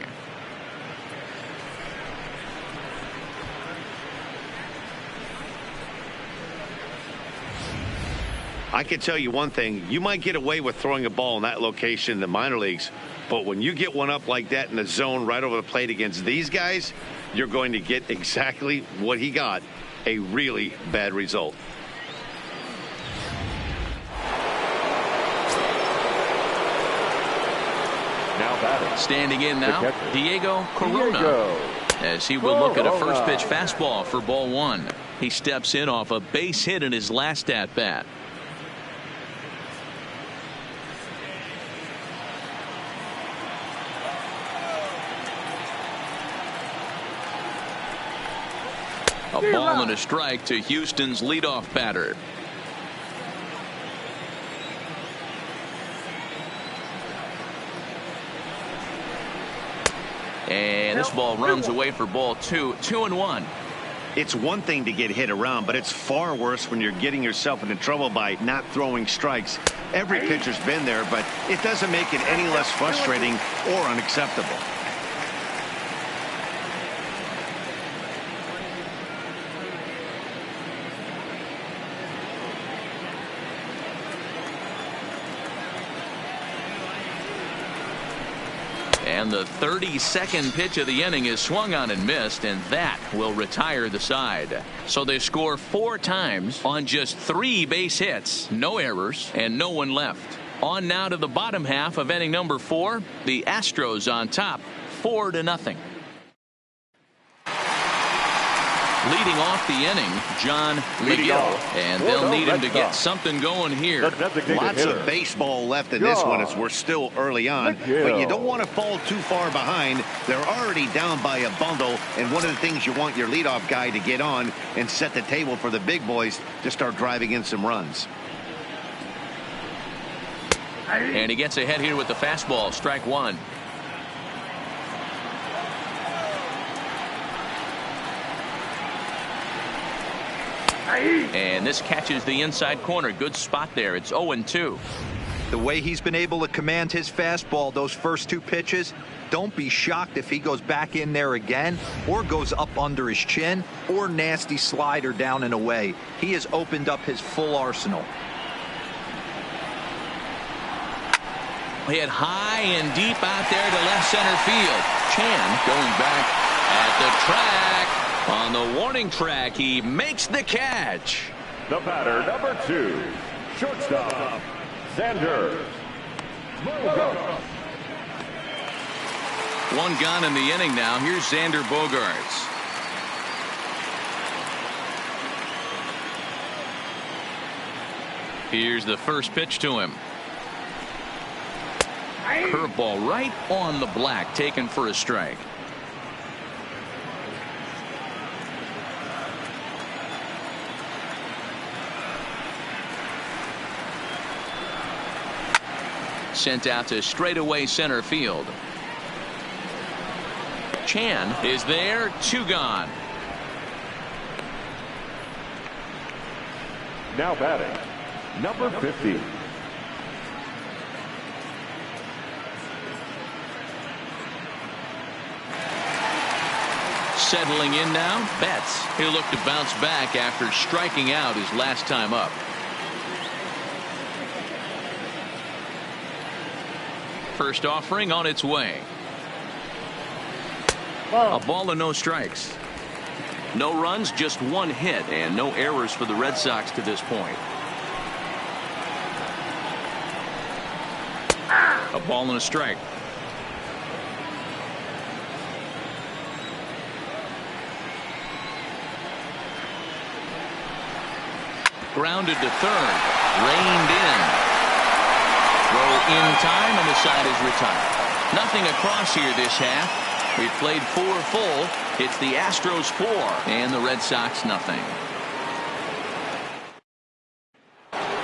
Speaker 2: I can tell you one thing. You might get away with throwing a ball in that location in the minor leagues, but when you get one up like that in the zone right over the plate against these guys, you're going to get exactly what he got. A really bad result.
Speaker 4: Now batting.
Speaker 1: Standing in now, Diego Corona, as he will look at a first pitch fastball for ball 1. He steps in off a base hit in his last at bat. A ball and a strike to Houston's leadoff batter. And this ball runs away for ball 2. 2-1.
Speaker 2: It's one thing to get hit around, but it's far worse when you're getting yourself into trouble by not throwing strikes. Every pitcher's been there, but it doesn't make it any less frustrating or unacceptable.
Speaker 1: And the 32nd pitch of the inning is swung on and missed, and that will retire the side. So they score 4 times on just 3 base hits, no errors, and no one left. On now to the bottom half of inning number 4. The Astros on top, 4-0. Leading off the inning, John McGill, and they'll need him to get something going here.
Speaker 2: Lots of baseball left in this one as we're still early on, but you don't want to fall too far behind. They're already down by a bundle, and one of the things you want your leadoff guy to get on and set the table for the big boys to start driving in some runs.
Speaker 1: And he gets ahead here with the fastball, strike one. And this catches the inside corner. Good spot there. It's 0-2.
Speaker 3: The way he's been able to command his fastball those first two pitches, don't be shocked if he goes back in there again or goes up under his chin or nasty slider down and away. He has opened up his full arsenal.
Speaker 1: Hit high and deep out there to left center field. Chan going back at the track. On the warning track, he makes the catch.
Speaker 4: The batter, number 2, shortstop, Xander Bogaerts.
Speaker 1: One gone in the inning now. Here's Xander Bogaerts. Here's the first pitch to him. Curveball right on the black, taken for a strike. Sent out to straightaway center field. Chan is there, 2 gone.
Speaker 4: Now batting, number 50.
Speaker 1: Settling in now, Betts. He'll look to bounce back after striking out his last time up. First offering on its way. A ball and no strikes. No runs, just 1 hit, and no errors for the Red Sox to this point. A ball and a strike. Grounded to third. Reined in. Throw in time, and the side is retired. Nothing across here this half. We've played 4 full. It's the Astros 4 and the Red Sox nothing.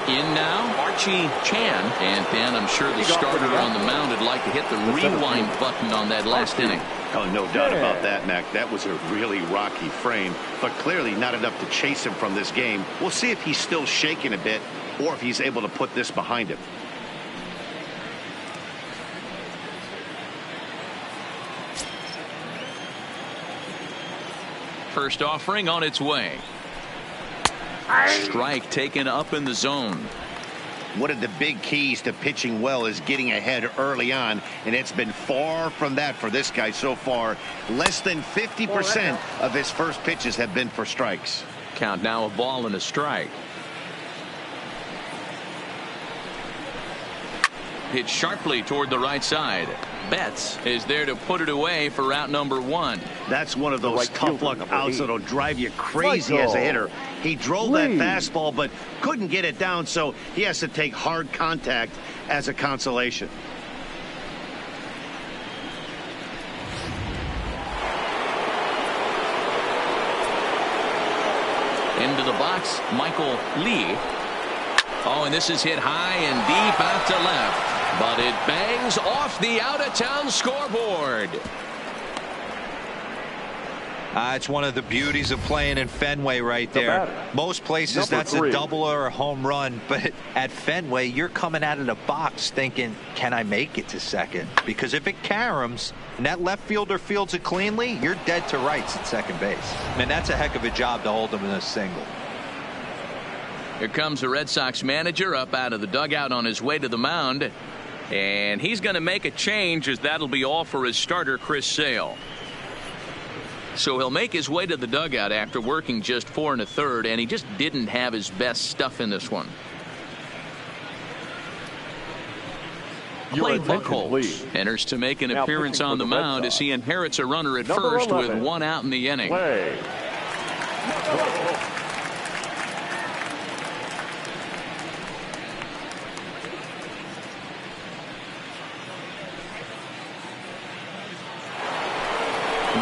Speaker 1: In now, Archie Chan. And Dan, I'm sure the starter on the mound would like to hit the rewind button on that last inning.
Speaker 2: Oh, no doubt about that, Mac. That was a really rocky frame, but clearly not enough to chase him from this game. We'll see if he's still shaking a bit or if he's able to put this behind him.
Speaker 1: First offering on its way. Strike taken up in the zone.
Speaker 2: One of the big keys to pitching well is getting ahead early on, and it's been far from that for this guy so far. Less than 50% of his first pitches have been for strikes.
Speaker 1: Count now, a ball and a strike. Hit sharply toward the right side. Betts is there to put it away for out number 1.
Speaker 2: That's one of those tough luck outs that'll drive you crazy as a hitter. He drove that fastball but couldn't get it down, so he has to take hard contact as a consolation.
Speaker 1: Into the box, Michael Lee. Oh, and this is hit high and deep out to left. But it bangs off the out-of-town scoreboard.
Speaker 3: It's one of the beauties of playing in Fenway right there. Most places that's a double or a home run, but at Fenway you're coming out of the box thinking, can I make it to second? Because if it caroms and that left fielder fields it cleanly, you're dead to rights at second base. And that's a heck of a job to hold them in a single.
Speaker 1: Here comes the Red Sox manager up out of the dugout on his way to the mound. And he's going to make a change, as that'll be all for his starter, Chris Sale. So he'll make his way to the dugout after working just 4 1/3, and he just didn't have his best stuff in this one. Clay Buchholz enters to make an appearance on the mound as he inherits a runner at first with 1 out in the inning.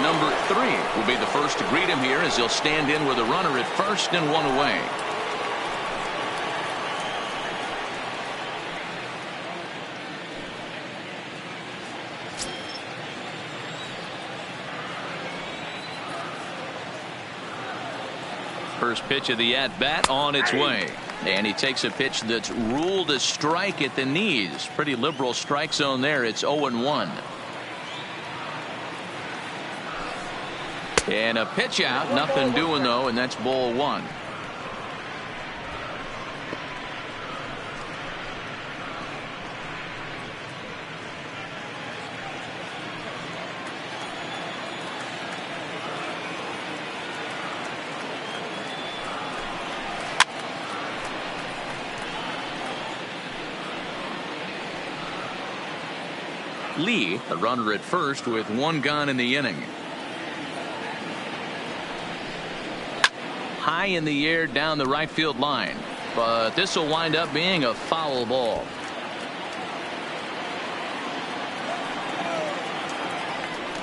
Speaker 1: Number 3 will be the first to greet him here as he'll stand in with a runner at first and one away. First pitch of the at-bat on its way. And he takes a pitch that's ruled a strike at the knees. Pretty liberal strike zone there. It's 0-1. And a pitch out. Nothing doing, though, and that's ball 1. Lee, a runner at first with one gone in the inning. High in the air down the right field line, but this will wind up being a foul ball.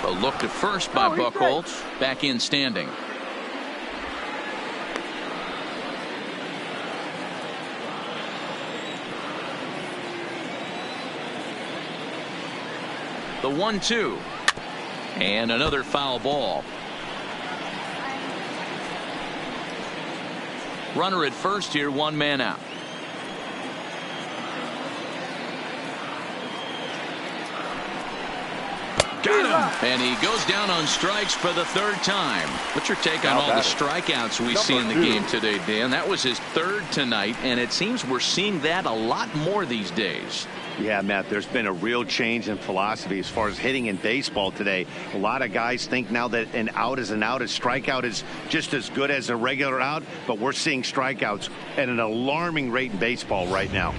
Speaker 1: A look to first by Buchholz. Back in standing. The 1-2 and another foul ball. Runner at first here, one man out. Got him. And he goes down on strikes for the third time. What's your take on all the strikeouts we see in the game today, Dan? That was his third tonight, and it seems we're seeing that a lot more these days.
Speaker 2: Yeah, Matt, there's been a real change in philosophy as far as hitting in baseball today. A lot of guys think now that an out is an out. A strikeout is just as good as a regular out, but we're seeing strikeouts at an alarming rate in baseball right now.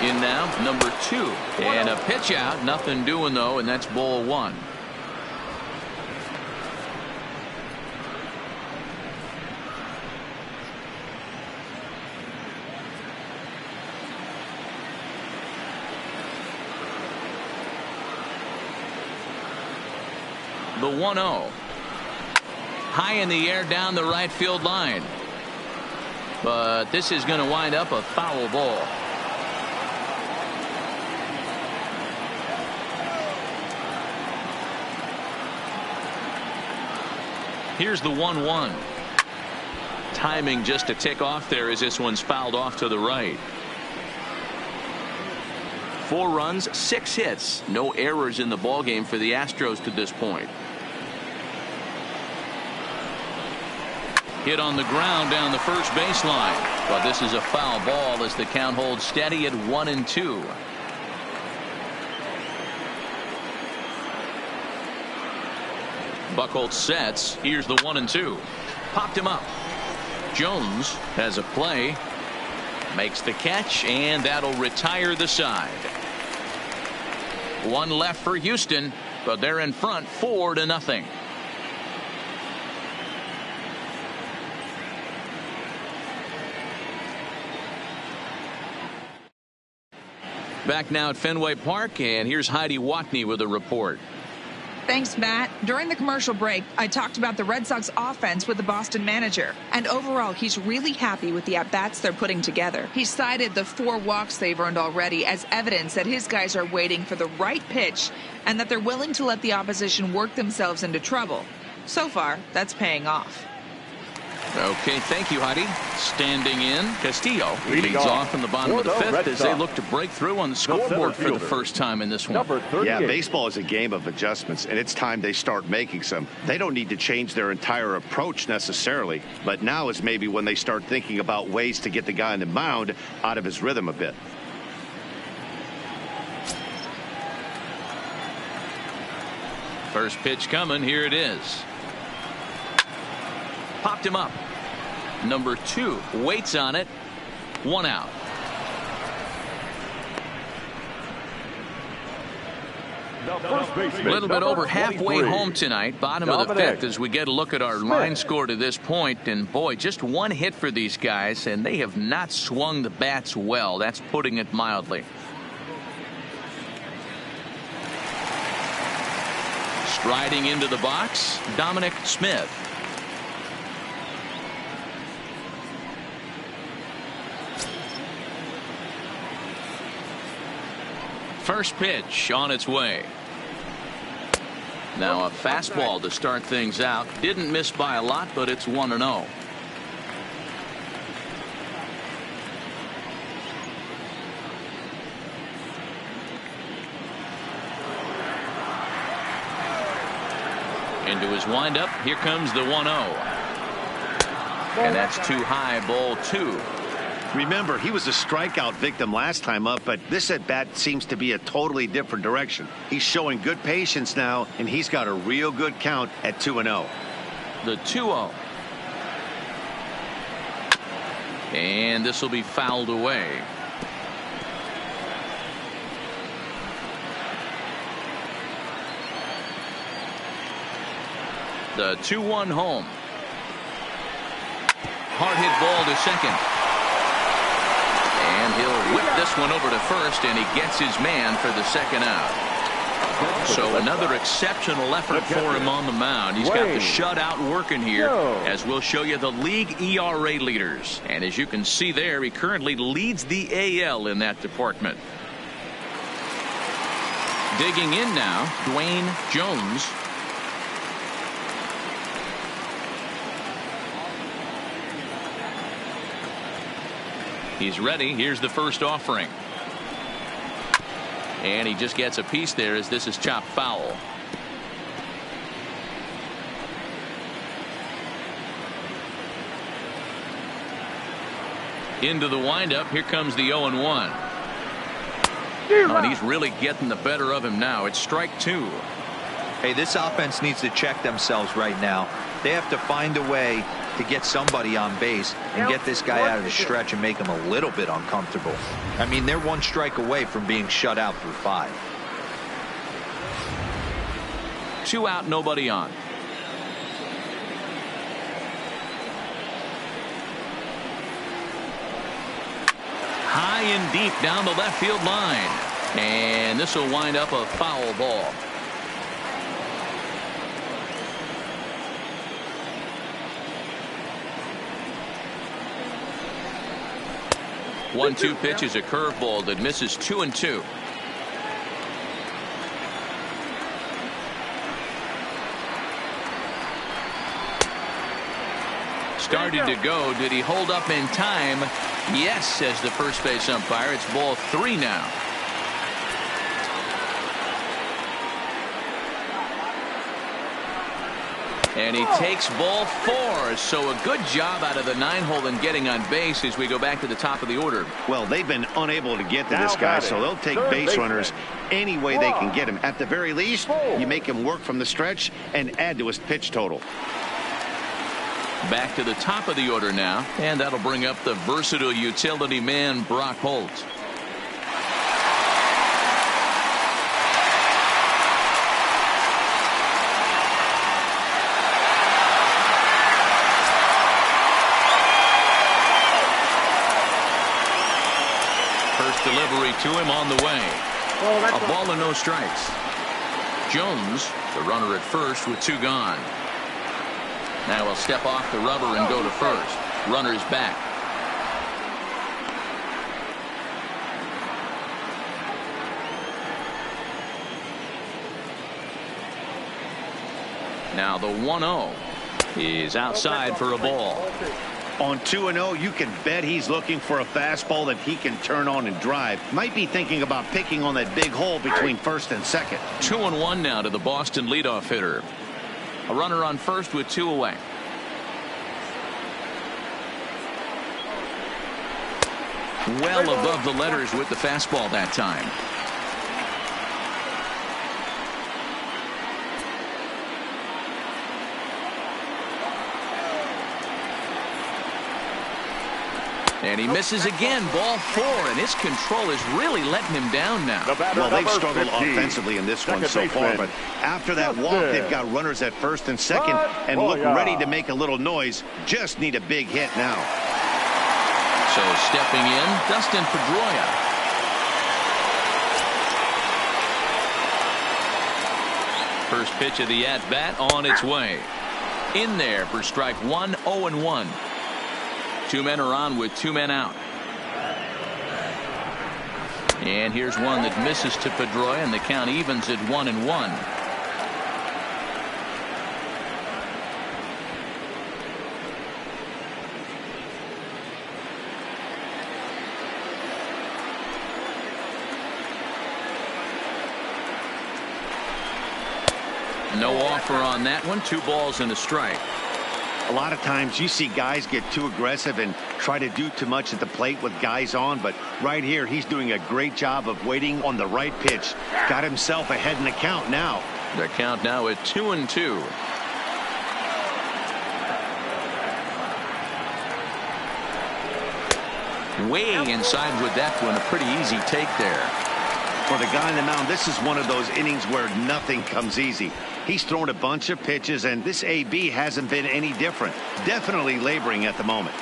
Speaker 1: In now, number 2. And a pitch out. Nothing doing, though, and that's ball 1. The 1-0. High in the air down the right field line. But this is going to wind up a foul ball. Here's the 1-1. Timing just a tick off there as this one's fouled off to the right. 4 runs, 6 hits. No errors in the ballgame for the Astros to this point. Hit on the ground down the first baseline. But this is a foul ball as the count holds steady at 1-2. Buchholz sets. Here's the 1-2. Popped him up. Jones has a play. Makes the catch, and that'll retire the side. 1 left for Houston, but they're in front 4-0. Back now at Fenway Park, and here's Heidi Watney with a report.
Speaker 7: Thanks, Matt. During the commercial break, I talked about the Red Sox offense with the Boston manager. And overall, he's really happy with the at-bats they're putting together. He cited the 4 walks they've earned already as evidence that his guys are waiting for the right pitch and that they're willing to let the opposition work themselves into trouble. So far, that's paying off.
Speaker 1: Okay, thank you, Heidi. Standing in, Castillo leads off in the bottom of the 5th as they look to break through on the scoreboard for the first time in this one.
Speaker 2: Yeah, baseball is a game of adjustments, and it's time they start making some. They don't need to change their entire approach necessarily, but now is maybe when they start thinking about ways to get the guy on the mound out of his rhythm a bit.
Speaker 1: First pitch coming. Here it is. Popped him up. Number 2 waits on it. 1 out.
Speaker 4: The first baseman.
Speaker 1: A little bit over halfway
Speaker 4: 23.
Speaker 1: home tonight, bottom of the
Speaker 4: Dominic
Speaker 1: fifth, as we get a look at our line score to this point. And boy, just one hit for these guys, and they have not swung the bats well. That's putting it mildly. Striding into the box, Dominic Smith. First pitch on its way. Now a fastball to start things out. Didn't miss by a lot, but it's 1-0. Into his windup. Here comes the 1-0. And that's too high, ball 2.
Speaker 2: Remember, he was a strikeout victim last time up, but this at bat seems to be a totally different direction. He's showing good patience now, and he's got a real good count at 2-0.
Speaker 1: The 2-0. And this will be fouled away. The 2-1 home. Hard hit ball to second. And he'll whip this one over to first, and he gets his man for the second out. So another exceptional effort for him on the mound. He's got the shutout working here, as we'll show you the league ERA leaders. And as you can see there, he currently leads the AL in that department. Digging in now, Dwayne Jones. He's ready. Here's the first offering. And he just gets a piece there as this is chopped foul. Into the windup. Here comes the 0-1. And he's really getting the better of him now. It's strike 2.
Speaker 3: Hey, this offense needs to check themselves right now. They have to find a way to get somebody on base and get this guy out of the stretch and make him a little bit uncomfortable. I mean, they're one strike away from being shut out through 5.
Speaker 1: 2 out, nobody on. High and deep down the left field line. And this will wind up a foul ball. One-two pitch is a curveball that misses 2-2. Started to go. Did he hold up in time? Yes, says the first base umpire. It's ball 3 now. And he takes ball 4. So a good job out of the 9-hole in getting on base as we go back to the top of the order.
Speaker 2: Well, they've been unable to get to this guy, so they'll take base runners any way they can get him. At the very least, you make him work from the stretch and add to his pitch total.
Speaker 1: Back to the top of the order now, and that'll bring up the versatile utility man, Brock Holt. First delivery to him on the way. A ball and no strikes. Jones, the runner at first with 2 gone. Now he'll step off the rubber and go to first. Runner's back. Now the 1-0 is outside for a ball.
Speaker 2: On 2-0, you can bet he's looking for a fastball that he can turn on and drive. Might be thinking about picking on that big hole between first and second.
Speaker 1: 2-1 now to the Boston leadoff hitter. A runner on first with 2 away. Well above the letters with the fastball that time. And he misses again. Ball 4, and his control is really letting him down now.
Speaker 2: Well, they've struggled offensively in this one so far, but after that walk, they've got runners at first and second and look ready to make a little noise. Just need a big hit now.
Speaker 1: So stepping in, Dustin Pedroia. First pitch of the at-bat on its way. In there for strike 1, 0-1. 2 men are on with 2 men out. And here's one that misses to Pedroia, and the count evens at 1-1. No offer on that one. 2 balls and a strike.
Speaker 2: A lot of times you see guys get too aggressive and try to do too much at the plate with guys on, but right here he's doing a great job of waiting on the right pitch. Got himself ahead in the count now.
Speaker 1: The count now at 2-2. Way inside with that one. A pretty easy take there.
Speaker 2: For the guy on the mound, this is one of those innings where nothing comes easy. He's thrown a bunch of pitches, and this AB hasn't been any different. Definitely laboring at the moment.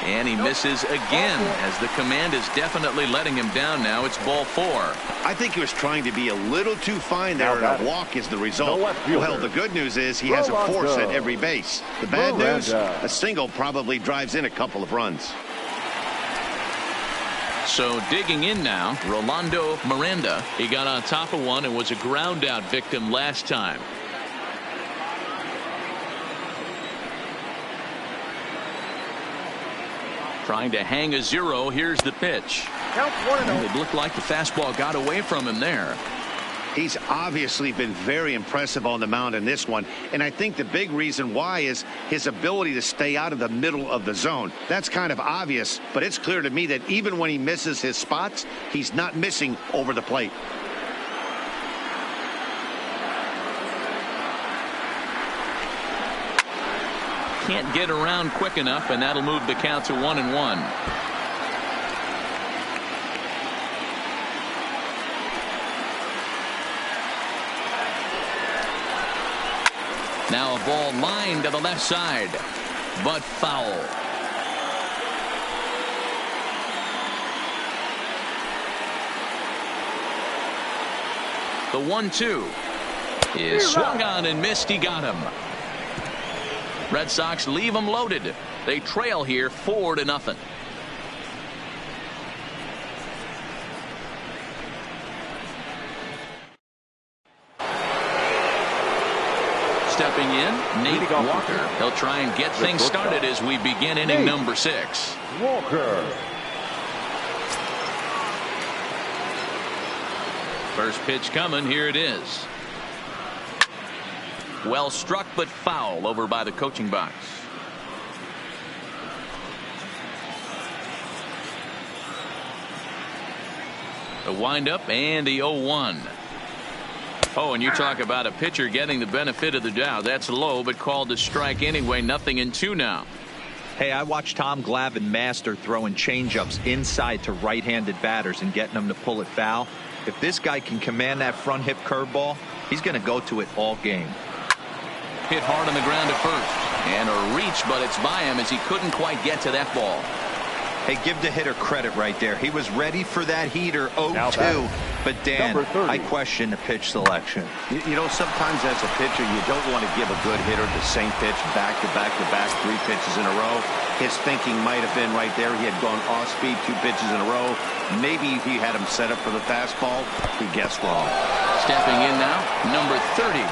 Speaker 1: And he misses again, as the command is definitely letting him down now. It's ball 4.
Speaker 2: I think he was trying to be a little too fine there, and a walk is the result. Well, the good news is he has a force at every base. The bad news, a single probably drives in a couple of runs.
Speaker 1: So digging in now, Rolando Miranda. He got on top of one and was a ground out victim last time. Trying to hang a 0. Here's the pitch. It looked like the fastball got away from him there.
Speaker 2: He's obviously been very impressive on the mound in this one, and I think the big reason why is his ability to stay out of the middle of the zone. That's kind of obvious, but it's clear to me that even when he misses his spots, he's not missing over the plate.
Speaker 1: Can't get around quick enough, and that'll move the count to 1-1. Now a ball lined to the left side, but foul. The 1-2 is swung on and missed. He got him. Red Sox leave them loaded. They trail here 4-0. Stepping in, Nate Walker. He'll try and get things started as we begin inning number 6.
Speaker 4: Walker.
Speaker 1: First pitch coming. Here it is. Well struck, but foul over by the coaching box. The windup and the 0-1. Oh, and you talk about a pitcher getting the benefit of the doubt. That's low, but called a strike anyway. 0-2 now.
Speaker 3: Hey, I watched Tom Glavine master throwing changeups inside to right-handed batters and getting them to pull it foul. If this guy can command that front hip curveball, he's going to go to it all game.
Speaker 1: Hit hard on the ground at first. And a reach, but it's by him as he couldn't quite get to that ball.
Speaker 3: Hey, give the hitter credit right there. He was ready for that heater 0-2. But, Dan, I question the pitch selection.
Speaker 2: You know, sometimes as a pitcher, you don't want to give a good hitter the same pitch back to back to back, 3 pitches in a row. His thinking might have been right there. He had gone off speed 2 pitches in a row. Maybe if he had him set up for the fastball, he guessed wrong.
Speaker 1: Stepping in now, number 30.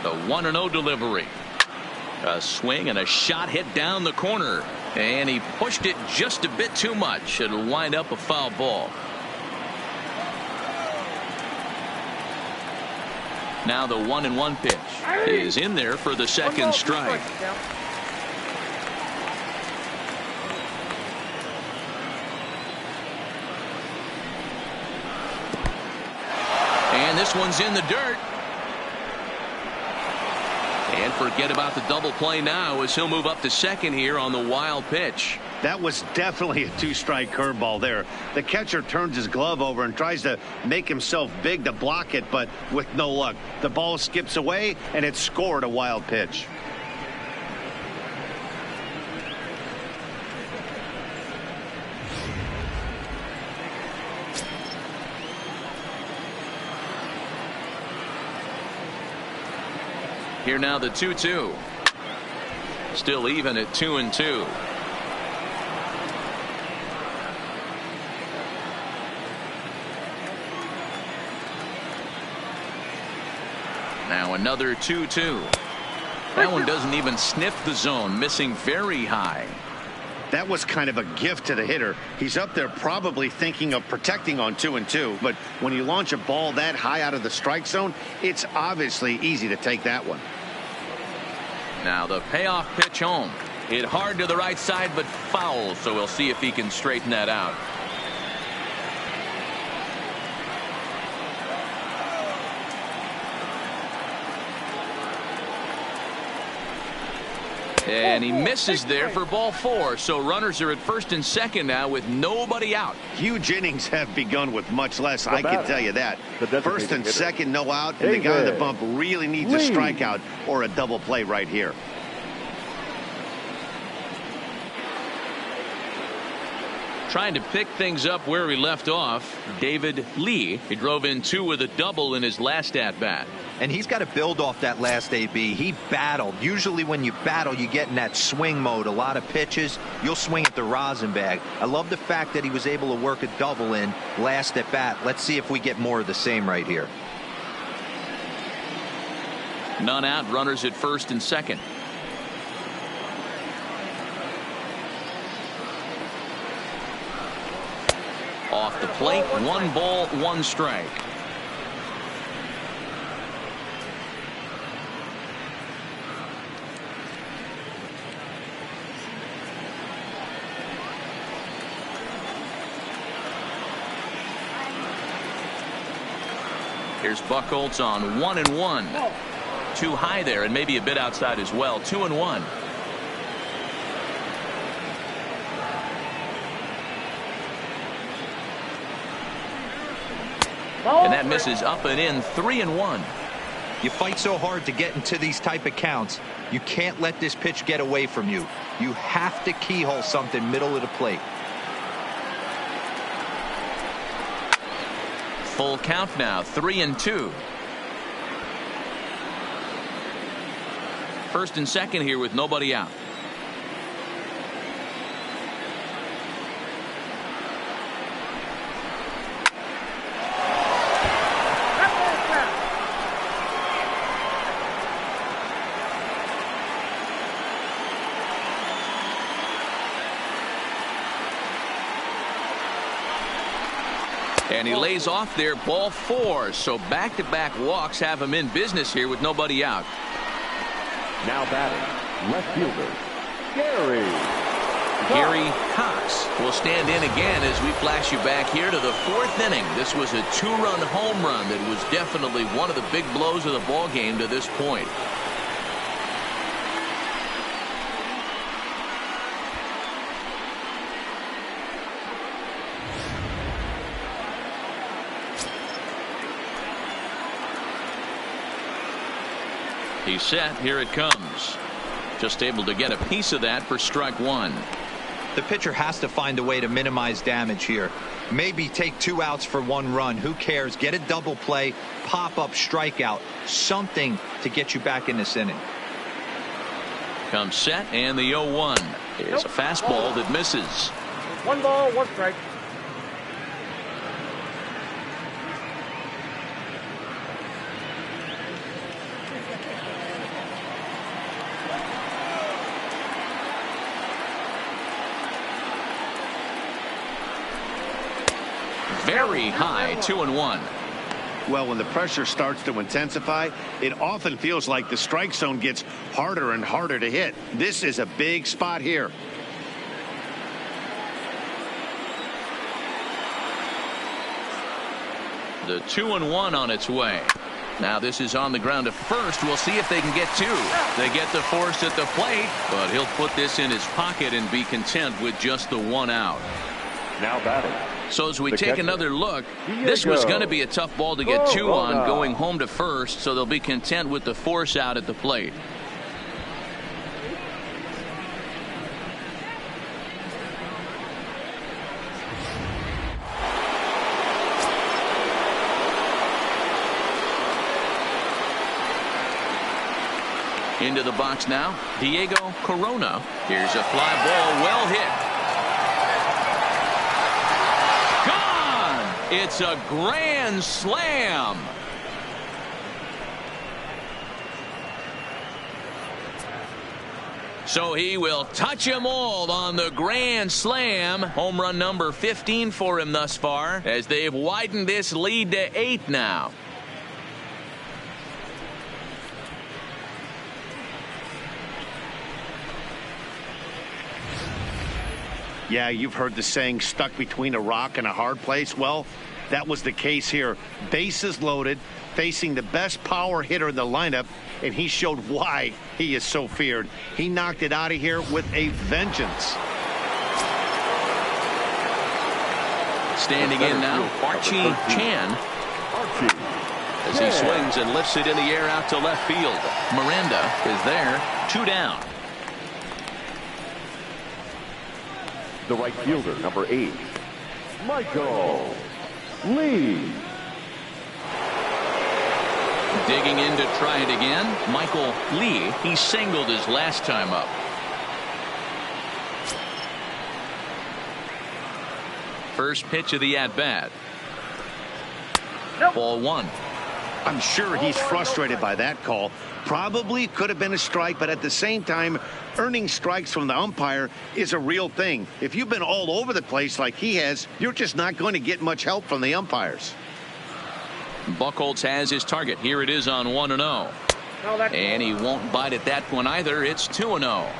Speaker 1: The 1-0 delivery. A swing and a shot hit down the corner. And he pushed it just a bit too much. It'll wind up a foul ball. Now the 1-1 pitch is in there for the second strike. And this one's in the dirt. And forget about the double play now as he'll move up to second here on the wild pitch.
Speaker 2: That was definitely a two-strike curveball there. The catcher turns his glove over and tries to make himself big to block it, but with no luck. The ball skips away, and it's scored a wild pitch.
Speaker 1: Here now the 2-2. Still even at 2-2. Now another 2-2. That one doesn't even sniff the zone, missing very high.
Speaker 2: That was kind of a gift to the hitter. He's up there probably thinking of protecting on 2-2, but when you launch a ball that high out of the strike zone, it's obviously easy to take that one.
Speaker 1: Now the payoff pitch home. Hit hard to the right side, but foul, so we'll see if he can straighten that out. And he misses there for ball 4. So runners are at first and second now with nobody out.
Speaker 2: Huge innings have begun with much less, I can tell you that. First and second, no out, and the guy on the bump really needs a strikeout or a double play right here.
Speaker 1: Trying to pick things up where he left off, David Lee. He drove in 2 with a double in his last at-bat.
Speaker 3: And he's got to build off that last AB. He battled. Usually when you battle, you get in that swing mode. A lot of pitches, you'll swing at the rosin bag. I love the fact that he was able to work a double in last at bat. Let's see if we get more of the same right here.
Speaker 1: None out, runners at first and second. Off the plate, 1 ball, 1 strike. Here's Buchholz on 1-1. Too high there and maybe a bit outside as well. 2-1. And that misses up and in. 3-1.
Speaker 3: You fight so hard to get into these type of counts. You can't let this pitch get away from you. You have to keyhole something middle of the plate.
Speaker 1: Full count now, 3-2. First and second here with nobody out. And he lays off there, ball 4. So back-to-back walks have him in business here with nobody out.
Speaker 4: Now batting, left fielder,
Speaker 1: Gary Cox will stand in again as we flash you back here to the 4th inning. This was a 2-run home run that was definitely one of the big blows of the ball game to this point. He's set. Here it comes. Just able to get a piece of that for strike 1.
Speaker 3: The pitcher has to find a way to minimize damage here. Maybe take 2 outs for 1 run. Who cares? Get a double play, pop up, strikeout, something to get you back in this inning.
Speaker 1: Comes set, and the 0-1 is a fastball that misses.
Speaker 6: 1 ball, 1 strike.
Speaker 1: Very high, 2-1.
Speaker 2: Well, when the pressure starts to intensify, it often feels like the strike zone gets harder and harder to hit. This is a big spot here.
Speaker 1: The 2-1 on its way. Now this is on the ground to first. We'll see if they can get two. They get the force at the plate, but he'll put this in his pocket and be content with just the one out.
Speaker 4: Now batting.
Speaker 1: So as we take another look, this was going to be a tough ball to get two on going home to first, so they'll be content with the force out at the plate. Into the box now, Diego Corona. Here's a fly ball, well hit. Gone! It's a grand slam. So he will touch them all on the grand slam. Home run number 15 for him thus far, as they've widened this lead to 8 now.
Speaker 2: Yeah, you've heard the saying, stuck between a rock and a hard place. Well, that was the case here. Bases loaded, facing the best power hitter in the lineup, and he showed why he is so feared. He knocked it out of here with a vengeance.
Speaker 1: Standing in now, Archie Chan. As he swings and lifts it in the air out to left field. Miranda is there, 2 down.
Speaker 4: The right fielder, number 8, Michael Lee.
Speaker 1: Digging in to try it again, Michael Lee. He singled his last time up. First pitch of the at-bat. Ball 1.
Speaker 2: I'm sure he's frustrated by that call. Probably could have been a strike, but at the same time, earning strikes from the umpire is a real thing. If you've been all over the place like he has, you're just not going to get much help from the umpires.
Speaker 1: Buchholz has his target. Here it is on 1-0. And he won't bite at that one either. It's 2-0.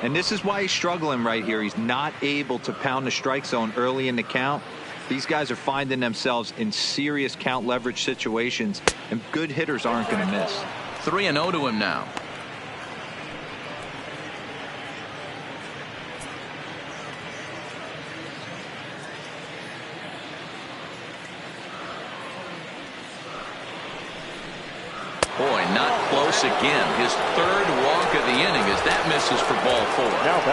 Speaker 3: And this is why he's struggling right here. He's not able to pound the strike zone early in the count. These guys are finding themselves in serious count leverage situations, and good hitters aren't going to miss.
Speaker 1: 3-0 to him now. Boy, not close again. His third walk of the inning as that misses for ball 4.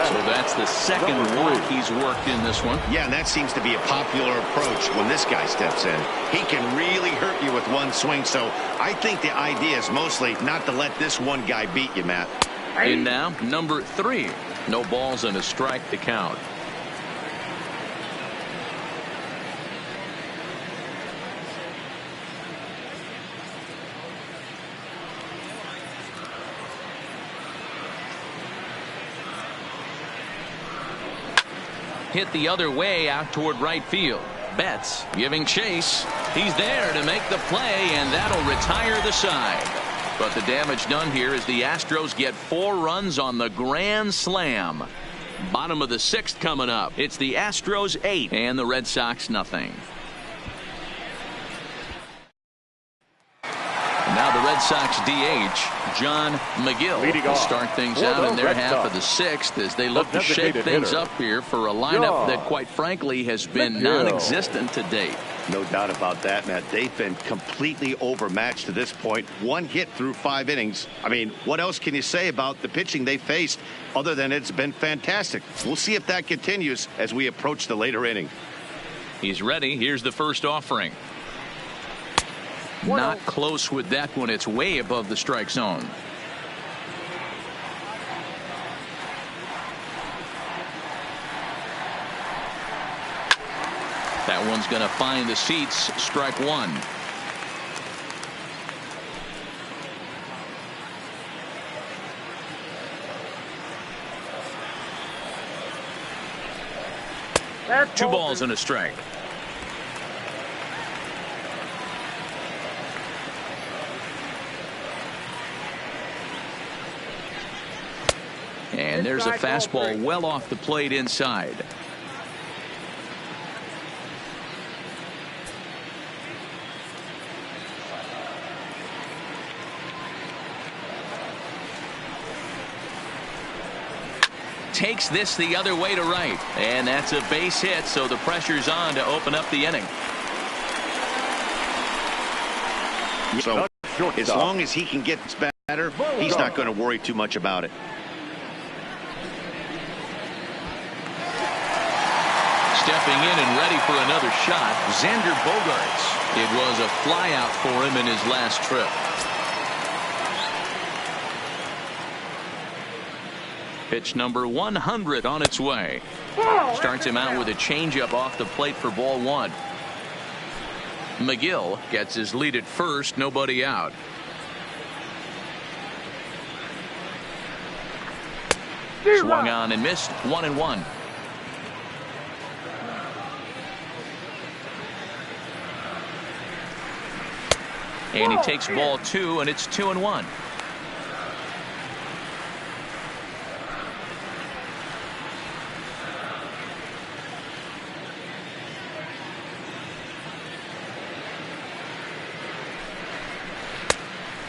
Speaker 1: So that's the second walk he's worked in this one.
Speaker 2: Yeah, and that seems to be a popular approach when this guy steps in. He can really hurt you with one swing, so I think the idea is mostly not to let this one guy beat you, Matt.
Speaker 1: And now, number 3. No balls and a strike to count. Hit the other way out toward right field. Betts giving chase. He's there to make the play, and that'll retire the side. But the damage done here is the Astros get 4 runs on the grand slam. Bottom of the 6th coming up. It's the Astros 8 and the Red Sox nothing. Now the Red Sox DH, John McGill, will start things out in their half of the 6th as they look to shake things up here for a lineup that, quite frankly, has been non-existent to date.
Speaker 2: No doubt about that, Matt. They've been completely overmatched to this point. 1 hit through 5 innings. I mean, what else can you say about the pitching they faced other than it's been fantastic? We'll see if that continues as we approach the later inning.
Speaker 1: He's ready. Here's the first offering. Not close with that one. It's way above the strike zone. That one's going to find the seats. Strike 1. Two balls and a strike. And there's a fastball well off the plate inside. takes this the other way to right. And that's a base hit, so the pressure's on to open up the inning.
Speaker 2: So as long as he can get this batter, he's not going to worry too much about it.
Speaker 1: Stepping in and ready for another shot, Xander Bogaerts. It was a flyout for him in his last trip. Pitch number 100 on its way. Starts him out with a changeup off the plate for ball one. McGill gets his lead at first, nobody out. Swung on and missed, 1-1. And he takes ball two, and it's 2-1.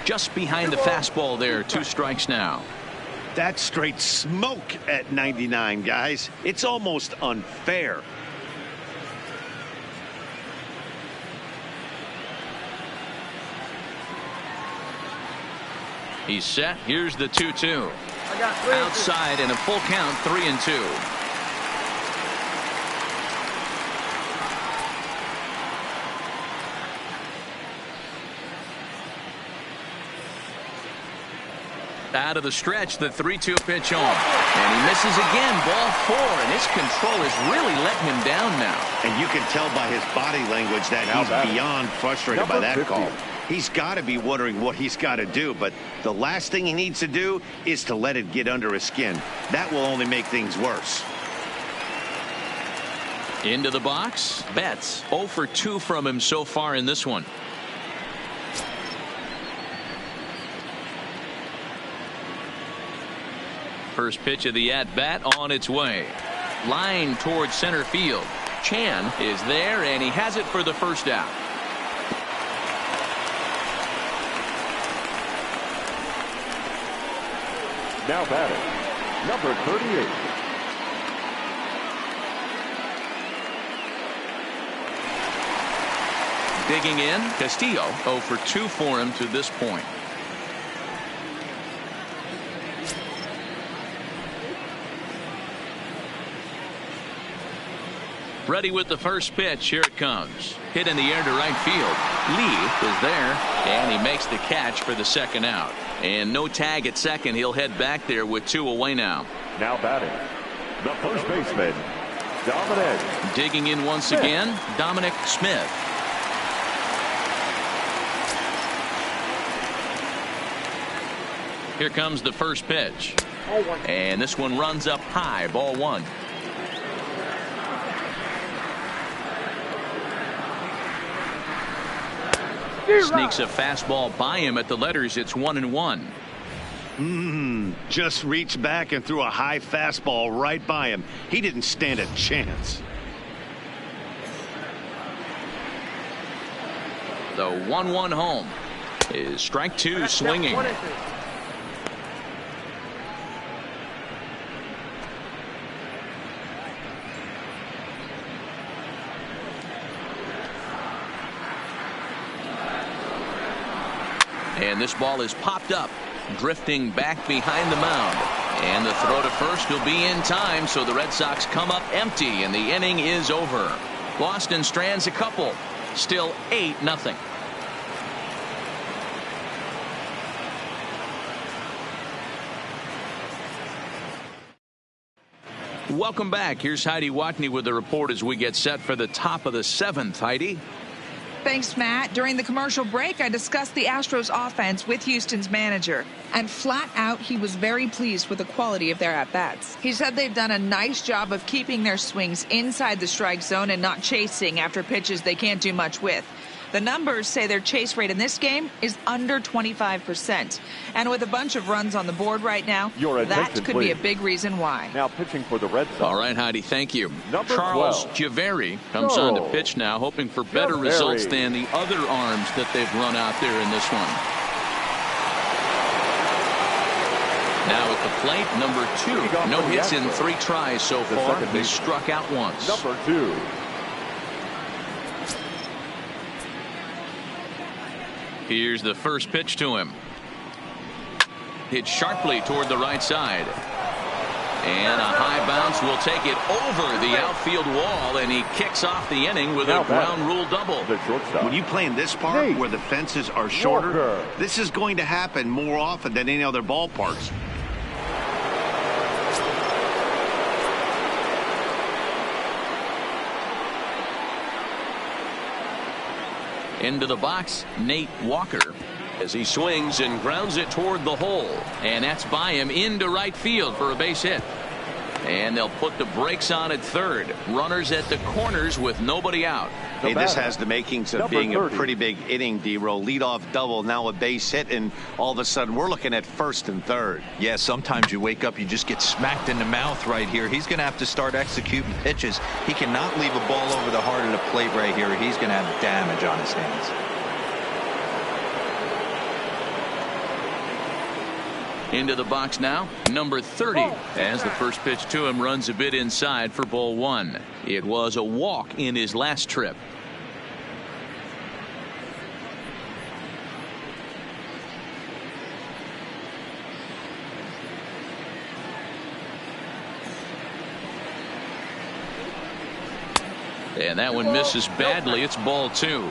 Speaker 1: Just behind the fastball there, 2 strikes now.
Speaker 2: That's straight smoke at 99, guys. It's almost unfair.
Speaker 1: He's set. Here's the 2-2. Outside and a full count, 3-2. Out of the stretch, the 3-2 pitch on. And he misses again, ball 4, and his control is really letting him down now.
Speaker 2: And you can tell by his body language that he's beyond frustrated by that call. He's got to be wondering what he's got to do, but the last thing he needs to do is to let it get under his skin. That will only make things worse.
Speaker 1: Into the box, Betts. 0 for 2 from him so far in this one. First pitch of the at-bat on its way. Line towards center field. Chan is there, and he has it for the first out.
Speaker 4: Now batting, number 38.
Speaker 1: Digging in, Castillo. 0 for 2 for him to this point. Ready with the first pitch. Here it comes. Hit in the air to right field. Lee is there, and he makes the catch for the second out. And no tag at second. He'll head back there with 2 away now.
Speaker 4: Now batting, the first baseman, Dominic.
Speaker 1: Digging in once again, Dominic Smith. Here comes the first pitch. And this one runs up high, ball 1. Sneaks a fastball by him at the letters. It's 1-1.
Speaker 2: Just reached back and threw a high fastball right by him. He didn't stand a chance.
Speaker 1: The 1-1 home is strike 2 swinging. And this ball is popped up, drifting back behind the mound. And the throw to first will be in time, so the Red Sox come up empty, and the inning is over. Boston strands a couple. Still 8-0. Welcome back. Here's Heidi Watney with the report as we get set for the top of the 7th. Heidi.
Speaker 7: Thanks, Matt. During the commercial break, I discussed the Astros offense with Houston's manager. And flat out, he was very pleased with the quality of their at-bats. He said they've done a nice job of keeping their swings inside the strike zone and not chasing after pitches they can't do much with. The numbers say their chase rate in this game is under 25%. And with a bunch of runs on the board right now, that could be a big reason why.
Speaker 4: Now pitching for the Red Sox.
Speaker 1: All right, Heidi, thank you.
Speaker 4: Number
Speaker 1: Charles
Speaker 4: 12.
Speaker 1: Javeri comes on to pitch now, hoping for better results than the other arms that they've run out there in this one. Now at the plate, number 2. No hits in 3 tries so far. He's struck out once.
Speaker 4: Number 2.
Speaker 1: Here's the first pitch to him. Hit sharply toward the right side. And a high bounce will take it over the outfield wall, and he kicks off the inning with a ground rule double.
Speaker 2: When you play in this park where the fences are shorter, this is going to happen more often than any other ballparks.
Speaker 1: Into the box, Nate Walker, as he swings and grounds it toward the hole. And that's by him into right field for a base hit. And they'll put the brakes on at third. Runners at the corners with nobody out.
Speaker 2: Hey, this has the makings of being a pretty big inning, D-Roll. Leadoff double, now a base hit, and all of a sudden we're looking at first and third.
Speaker 3: Yeah, sometimes you wake up, you just get smacked in the mouth right here. He's going to have to start executing pitches. He cannot leave a ball over the heart of the plate right here. He's going to have damage on his hands.
Speaker 1: Into the box now, number 30, as the first pitch to him runs a bit inside for ball 1. It was a walk in his last trip. And that one misses badly. It's ball 2.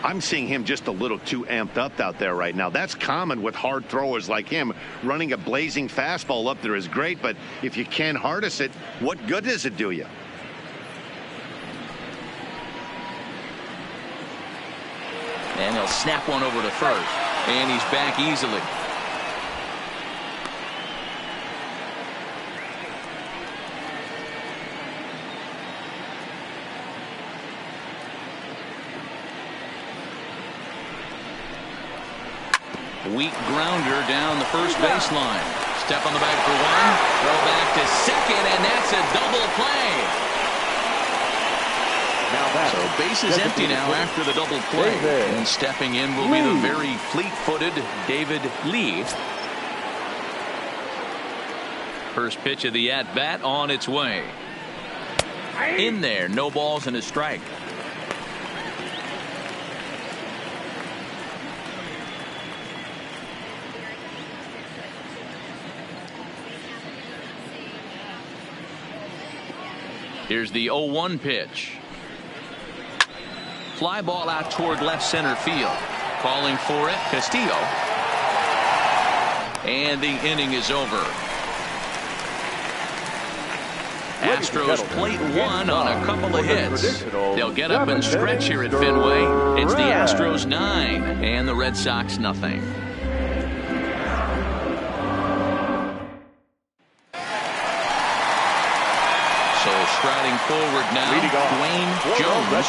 Speaker 2: I'm seeing him just a little too amped up out there right now. That's common with hard throwers like him. Running a blazing fastball up there is great, but if you can't harness it, what good does it do you?
Speaker 1: And he'll snap one over to first. And he's back easily. Weak grounder down the first baseline. Step on the back for 1. Throw back to second, and that's a double play. So bases empty now after the double play. And stepping in will be the very fleet-footed David Lee. First pitch of the at-bat on its way. In there, no balls and a strike. Here's the 0-1 pitch. Fly ball out toward left center field. Calling for it, Castillo. And the inning is over. Astros plate 1 on a couple of hits. They'll get up and stretch here at Fenway. It's the Astros 9 and the Red Sox nothing. Striding forward now, Dwayne Jones.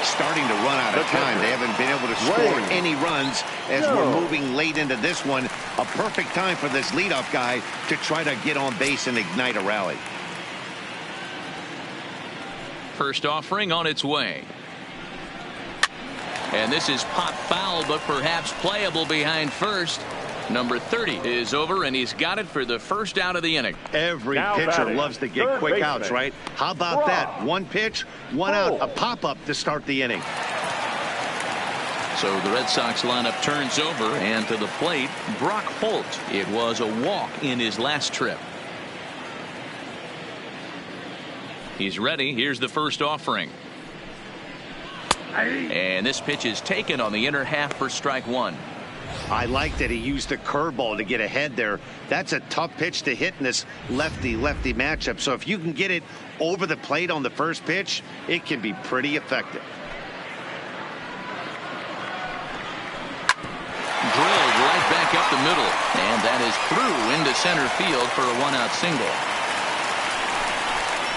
Speaker 2: Starting to run out of time. They haven't been able to score any runs as we're moving late into this one. A perfect time for this leadoff guy to try to get on base and ignite a rally.
Speaker 1: First offering on its way. And this is pop foul, but perhaps playable behind first. Number 30 is over, and he's got it for the first out of the inning.
Speaker 2: Every pitcher loves to get quick outs, right? How about that? One pitch, one out, a pop-up to start the inning.
Speaker 1: So the Red Sox lineup turns over, and to the plate, Brock Holt. It was a walk in his last trip. He's ready. Here's the first offering. And this pitch is taken on the inner half for strike 1.
Speaker 2: I like that he used the curveball to get ahead there. That's a tough pitch to hit in this lefty-lefty matchup. So if you can get it over the plate on the first pitch, it can be pretty effective.
Speaker 1: Drilled right back up the middle. And that is through into center field for a 1-out single.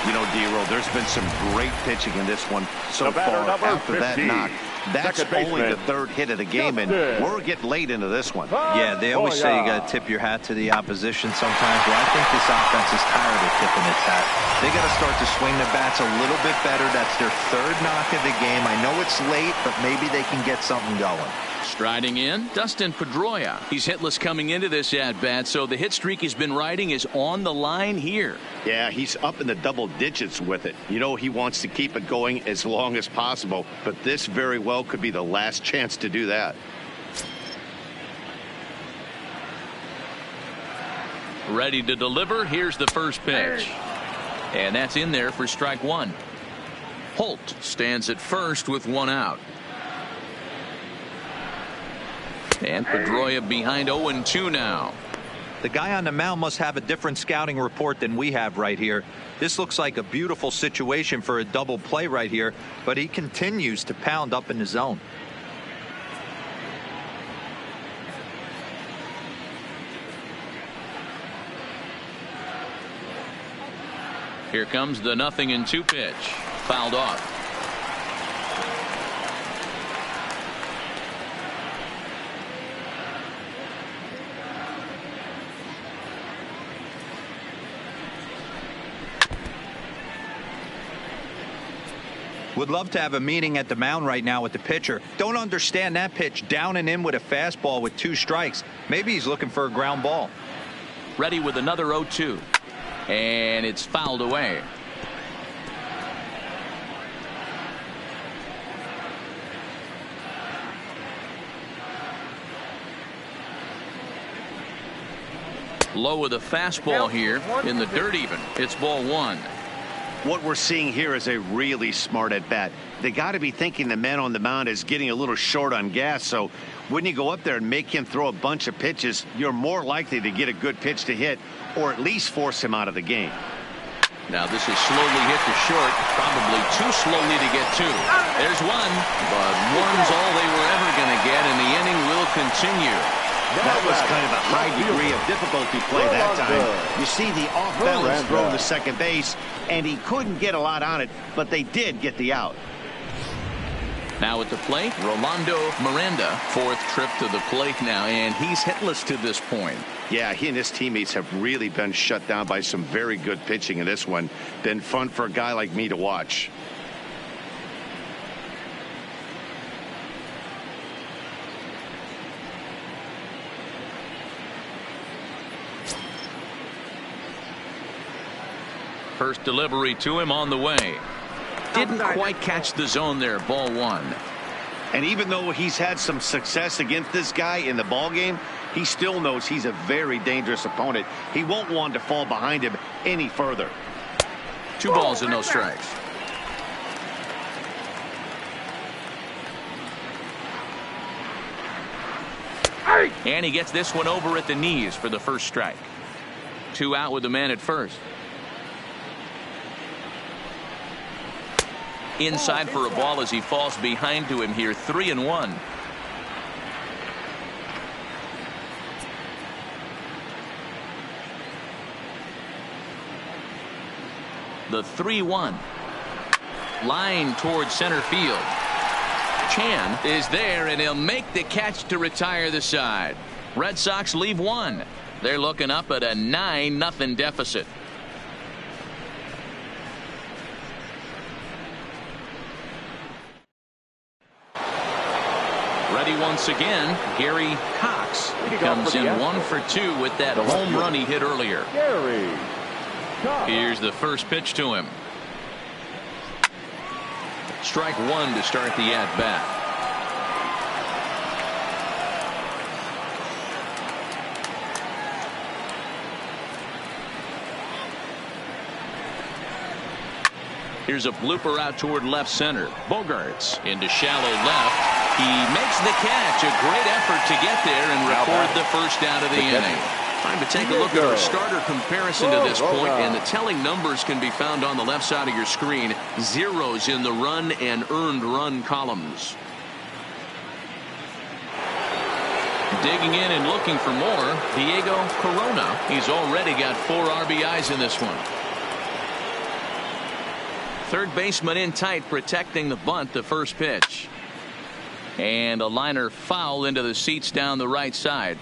Speaker 2: You know, D-Roll, there's been some great pitching in this one so far. After that knock, that's only the third hit of the game, and we're getting late into this one.
Speaker 3: Yeah, they always say you got to tip your hat to the opposition sometimes. Well, I think this offense is tired of tipping its hat. They got to start to swing the bats a little bit better. That's their third knock of the game. I know it's late, but maybe they can get something going.
Speaker 1: Striding in, Dustin Pedroia. He's hitless coming into this at-bat, so the hit streak he's been riding is on the line here.
Speaker 2: Yeah, he's up in the double digits with it. You know, he wants to keep it going as long as possible, but this very well could be the last chance to do that.
Speaker 1: Ready to deliver. Here's the first pitch. And that's in there for strike one. Holt stands at first with one out. And Pedroia behind 0-2 now.
Speaker 3: The guy on the mound must have a different scouting report than we have right here. This looks like a beautiful situation for a double play right here, but he continues to pound up in the zone.
Speaker 1: Here comes the 0-2 pitch. Fouled off.
Speaker 3: Would love to have a meeting at the mound right now with the pitcher. Don't understand that pitch down and in with a fastball with 2 strikes. Maybe he's looking for a ground ball.
Speaker 1: Ready with another 0-2. And it's fouled away. Low with a fastball here in the dirt even. It's ball one.
Speaker 2: What we're seeing here is a really smart at bat. They got to be thinking the man on the mound is getting a little short on gas. So when you go up there and make him throw a bunch of pitches, you're more likely to get a good pitch to hit or at least force him out of the game.
Speaker 1: Now this is slowly hit to short, probably too slowly to get to. There's one, but one's all they were ever going to get, and the inning will continue.
Speaker 2: That was kind of a high degree of difficulty play that time. You see the off-balance throw to second base, and he couldn't get a lot on it, but they did get the out.
Speaker 1: Now at the plate, Rolando Miranda, 4th trip to the plate now, and he's hitless to this point.
Speaker 2: Yeah, he and his teammates have really been shut down by some very good pitching in this one. Been fun for a guy like me to watch.
Speaker 1: First delivery to him on the way. Didn't quite catch the zone there. Ball one.
Speaker 2: And even though he's had some success against this guy in the ball game, he still knows he's a very dangerous opponent. He won't want to fall behind him any further.
Speaker 1: 2 balls and no strikes. And he gets this one over at the knees for the first strike. 2 out with the man at first. Inside for a ball as he falls behind to him here. 3-1. The 3-1. Line towards center field. Chan is there, and he'll make the catch to retire the side. Red Sox leave 1. They're looking up at a 9-0 deficit. Ready once again, Gary Cox. He comes in 1 for 2 with that home run he hit earlier. Here's the first pitch to him. Strike 1 to start the at-bat. Here's a blooper out toward left center. Bogarts into shallow left. He makes the catch. A great effort to get there and record the first out of the inning. Time to take a look at our starter comparison to this point, and the telling numbers can be found on the left side of your screen. Zeros in the run and earned run columns. Digging in and looking for more, Diego Corona. He's already got 4 RBIs in this one. Third baseman in tight, protecting the bunt, the first pitch. And a liner foul into the seats down the right side.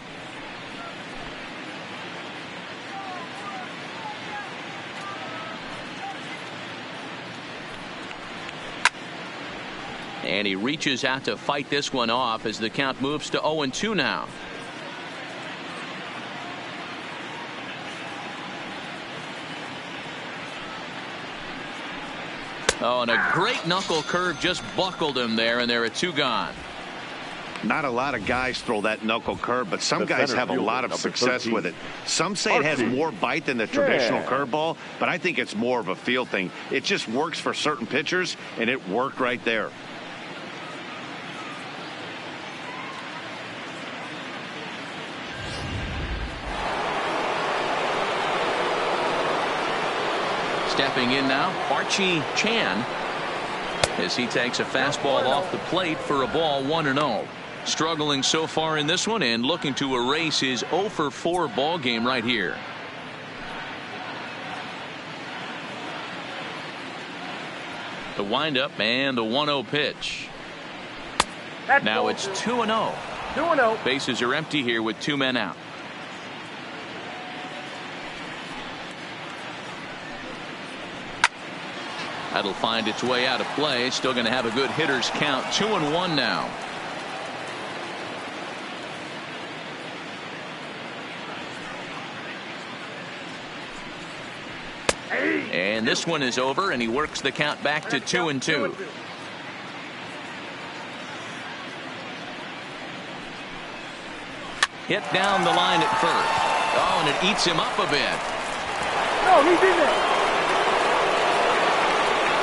Speaker 1: And he reaches out to fight this one off as the count moves to 0-2 now. Oh, and a great knuckle curve just buckled him there, and there are 2 gone.
Speaker 2: Not a lot of guys throw that knuckle curve, but some guys have a lot of success with it. Some say it has more bite than the traditional curveball, but I think it's more of a feel thing. It just works for certain pitchers, and it worked right there.
Speaker 1: Stepping in now, Archie Chan, as he takes a fastball off the plate for a ball, 1-0. Struggling so far in this one and looking to erase his 0-for-4 ball game right here. The windup and the 1-0 pitch. Now it's 2-0.
Speaker 6: 2-0.
Speaker 1: Bases are empty here with 2 men out. That'll find its way out of play. Still going to have a good hitter's count. 2-1 now. And this one is over, and he works the count back to 2-2. Hit down the line at first. Oh, and it eats him up a bit.
Speaker 6: No, he's in there.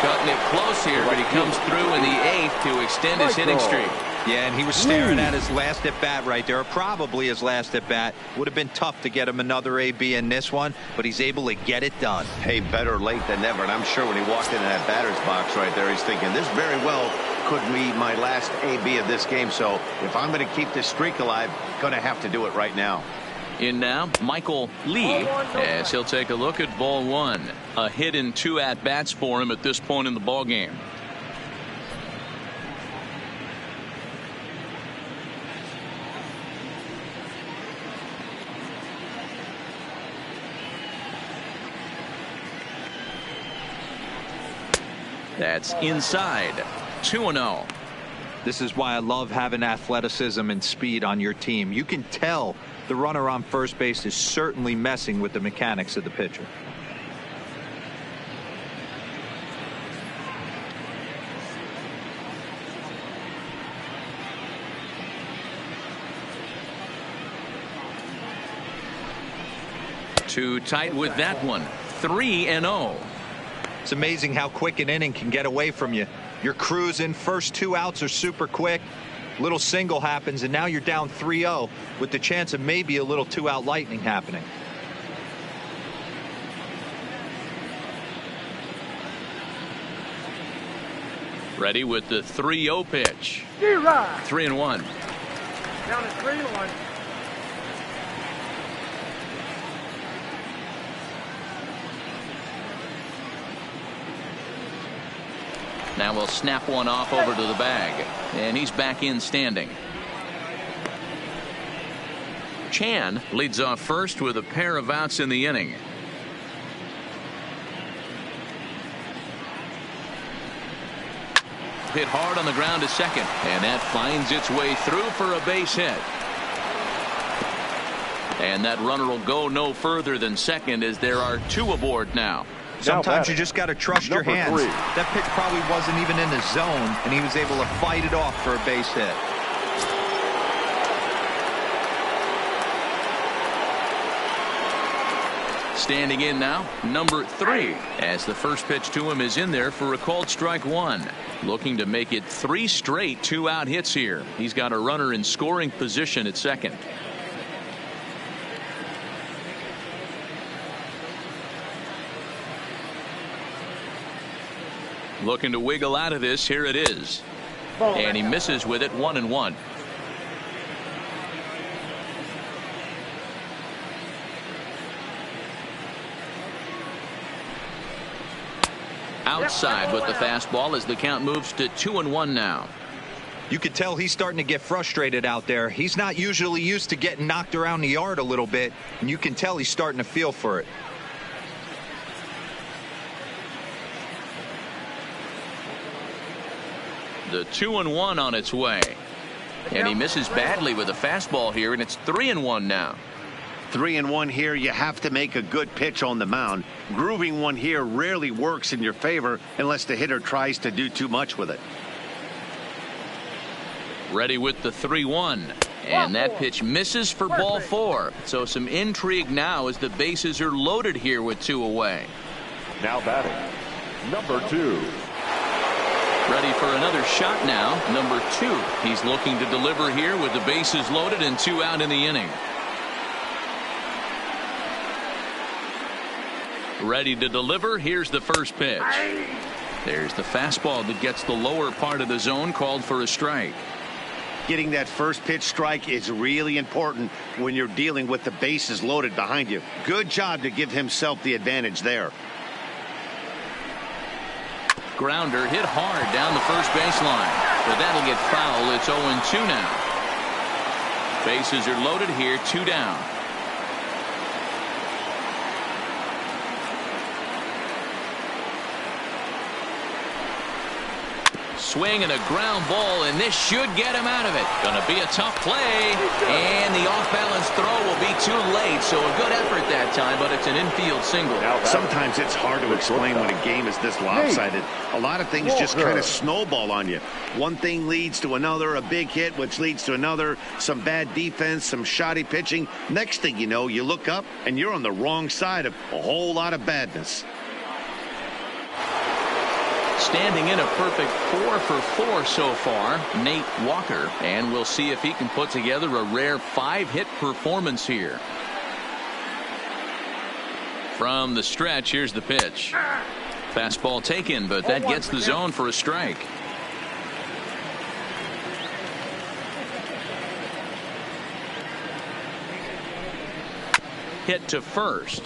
Speaker 1: Cutting it close here, but he comes through in the 8th to extend his hitting streak.
Speaker 3: Yeah, and he was staring at his last at bat right there, or probably his last at bat. Would have been tough to get him another AB in this one, but he's able to get it done.
Speaker 2: Hey, better late than never. And I'm sure when he walked into that batter's box right there, he's thinking this very well could be my last AB of this game. So if I'm going to keep this streak alive, going to have to do it right now.
Speaker 1: In now, Michael Lee, as he'll take a look at ball 1. A hit in 2 at-bats for him at this point in the ball game. That's inside. 2-0.
Speaker 3: This is why I love having athleticism and speed on your team. You can tell the runner on first base is certainly messing with the mechanics of the pitcher.
Speaker 1: Too tight with that one. 3-0.
Speaker 3: It's amazing how quick an inning can get away from you. You're cruising. First 2 outs are super quick. Little single happens, and now you're down 3-0 with the chance of maybe a little 2-out lightning happening.
Speaker 1: Ready with the 3-0 pitch. 3-1.
Speaker 6: Down to 3-1.
Speaker 1: Now we'll snap one off over to the bag, and he's back in standing. Chan leads off first with a pair of outs in the inning. Hit hard on the ground to second, and that finds its way through for a base hit. And that runner will go no further than second, as there are 2 aboard now.
Speaker 3: Sometimes you just got to trust your hands.
Speaker 4: 3.
Speaker 3: That pitch probably wasn't even in the zone, and he was able to fight it off for a base hit.
Speaker 1: Standing in now, number 3, as the first pitch to him is in there for a called strike 1. Looking to make it 3 straight 2-out hits here. He's got a runner in scoring position at second. Looking to wiggle out of this. Here it is. And he misses with it. 1-1. Outside with the fastball as the count moves to 2-1 now.
Speaker 3: You could tell he's starting to get frustrated out there. He's not usually used to getting knocked around the yard a little bit, and you can tell he's starting to feel for it.
Speaker 1: The 2-1 on its way. And he misses badly with a fastball here, and it's 3-1 now.
Speaker 2: 3-1 here. You have to make a good pitch on the mound. Grooving one here rarely works in your favor unless the hitter tries to do too much with it.
Speaker 1: Ready with the 3-1. And that pitch misses for ball 4. So some intrigue now as the bases are loaded here with 2 away.
Speaker 4: Now batting, number 2.
Speaker 1: Ready for another shot now. Number 2. He's looking to deliver here with the bases loaded and 2 out in the inning. Ready to deliver. Here's the first pitch. There's the fastball that gets the lower part of the zone, called for a strike.
Speaker 2: Getting that first pitch strike is really important when you're dealing with the bases loaded behind you. Good job to give himself the advantage there.
Speaker 1: Grounder hit hard down the first baseline, but that'll get foul. It's 0-2 now. Bases are loaded here, 2 down. Swing and a ground ball, and this should get him out of it. Gonna be a tough play, and the off-balance throw will be too late, so a good effort that time, but it's an infield single.
Speaker 2: Sometimes it's hard to explain when a game is this lopsided. A lot of things just kind of snowball on you. One thing leads to another, a big hit, which leads to another, some bad defense, some shoddy pitching. Next thing you know, you look up, and you're on the wrong side of a whole lot of badness.
Speaker 1: Standing in a perfect 4 for 4 so far, Nate Walker, and we'll see if he can put together a rare 5-hit performance here. From the stretch, here's the pitch. Fastball taken, but that gets the zone for a strike. Hit to first.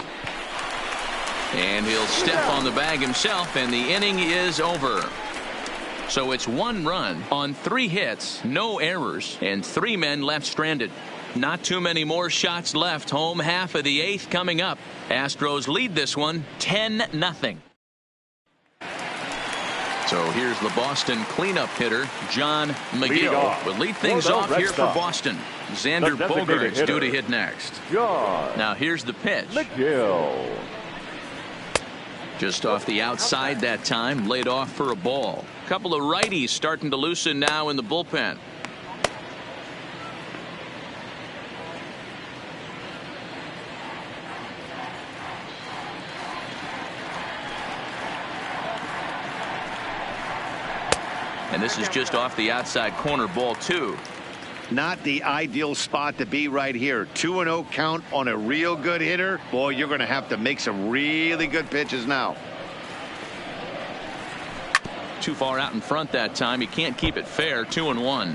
Speaker 1: And he'll step on the bag himself, and the inning is over. So it's 1 run on 3 hits, no errors, and 3 men left stranded. Not too many more shots left. Home half of the 8th coming up. Astros lead this one 10-0. So here's the Boston cleanup hitter, John McGill. Will lead things off here for Boston. Xander Bogaerts due to hit next. Now here's the pitch.
Speaker 4: McGill.
Speaker 1: Just off the outside that time, laid off for a ball. Couple of righties starting to loosen now in the bullpen. And this is just off the outside corner, ball 2.
Speaker 2: Not the ideal spot to be right here. 2-0 count on a real good hitter. Boy, you're going to have to make some really good pitches now.
Speaker 1: Too far out in front that time. He can't keep it fair. 2-1.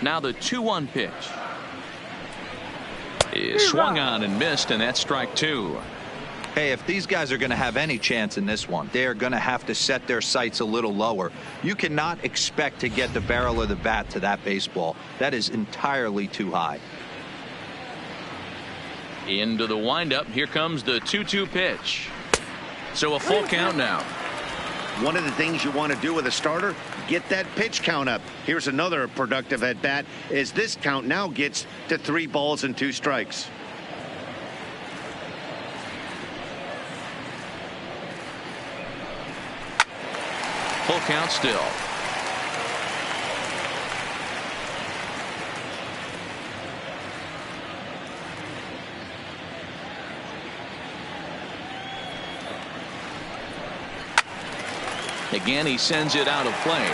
Speaker 1: Now the 2-1 pitch is swung on and missed, and that's strike 2.
Speaker 3: Hey, if these guys are going to have any chance in this one, they are going to have to set their sights a little lower. You cannot expect to get the barrel of the bat to that baseball. That is entirely too high.
Speaker 1: Into the windup. Here comes the 2-2 pitch. So a full count now.
Speaker 2: One of the things you want to do with a starter, get that pitch count up. Here's another productive at bat as this count now gets to 3 balls and 2 strikes.
Speaker 1: Full count still. Again, he sends it out of play.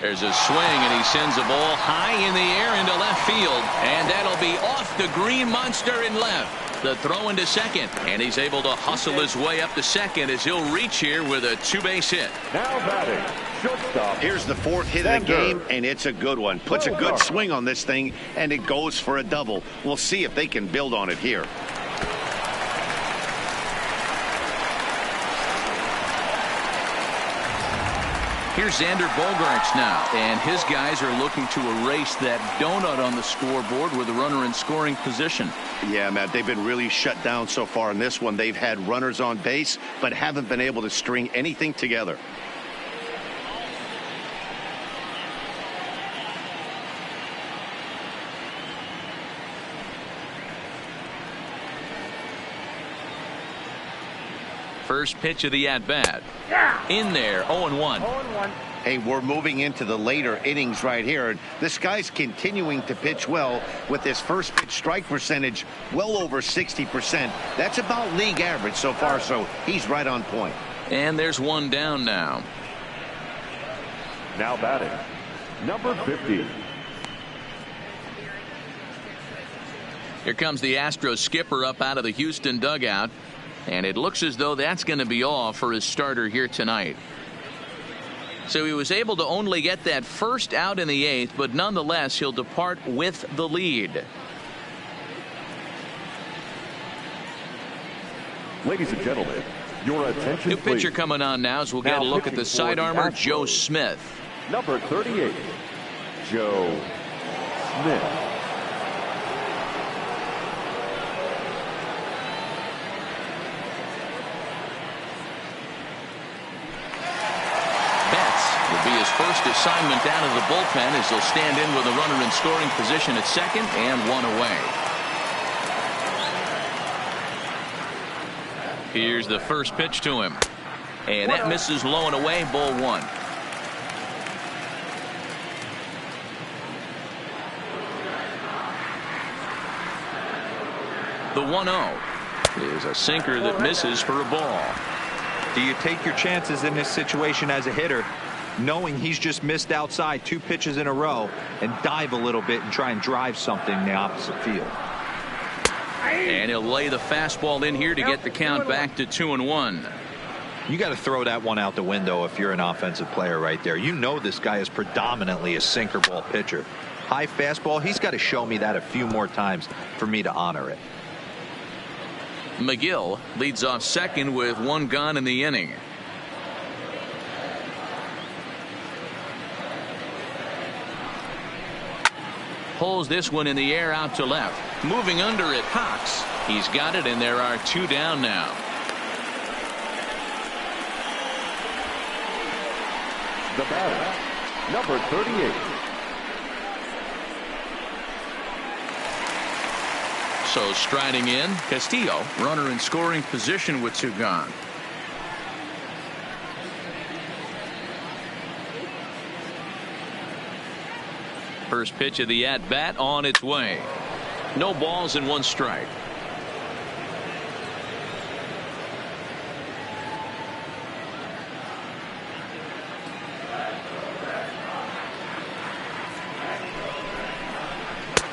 Speaker 1: There's a swing, and he sends a ball high in the air into left field, and that'll be off the green monster in left. The throw into second, and he's able to hustle his way up to second as he'll reach here with a two-base hit.
Speaker 4: Now batting, shortstop.
Speaker 2: Here's the fourth hit of the game, and it's a good one. Puts a good swing on this thing, and it goes for a double. We'll see if they can build on it here.
Speaker 1: Here's Xander Bogaerts now, and his guys are looking to erase that donut on the scoreboard with a runner in scoring position.
Speaker 2: Yeah, Matt, they've been really shut down so far in this one. They've had runners on base, but haven't been able to string anything together.
Speaker 1: First pitch of the at-bat. In there, 0-1.
Speaker 2: Hey, we're moving into the later innings right here. This guy's continuing to pitch well with his first pitch strike percentage well over 60%. That's about league average so far, so he's right on point.
Speaker 1: And there's one down now.
Speaker 4: Now batting, number 50.
Speaker 1: Here comes the Astros skipper up out of the Houston dugout. And it looks as though that's going to be all for his starter here tonight. So he was able to only get that first out in the eighth, but nonetheless he'll depart with the lead.
Speaker 4: Ladies and gentlemen, your attention,
Speaker 1: New pitcher
Speaker 4: please.
Speaker 1: coming on now as we'll get a look at the side armor, Joe Smith.
Speaker 4: Number 38, Joe Smith.
Speaker 1: First assignment down of the bullpen as he'll stand in with a runner in scoring position at second and one away. Here's the first pitch to him, and that misses low and away, ball one. The 1-0 is a sinker that misses for a ball.
Speaker 3: Do you take your chances in this situation as a hitter, knowing he's just missed outside 2 pitches in a row, and dive a little bit and try and drive something in the opposite field?
Speaker 1: And he'll lay the fastball in here to get the count back to 2-1.
Speaker 3: You got to throw that one out the window if you're an offensive player right there. You know this guy is predominantly a sinker ball pitcher. High fastball, he's got to show me that a few more times for me to honor it.
Speaker 1: McGill leads off second with 1 gone in the inning. Pulls this one in the air out to left. Moving under it, Cox. He's got it, and there are 2 down now.
Speaker 4: The batter, number 38.
Speaker 1: So striding in, Castillo, runner in scoring position with 2 gone. First pitch of the at-bat on its way. No balls and 1 strike.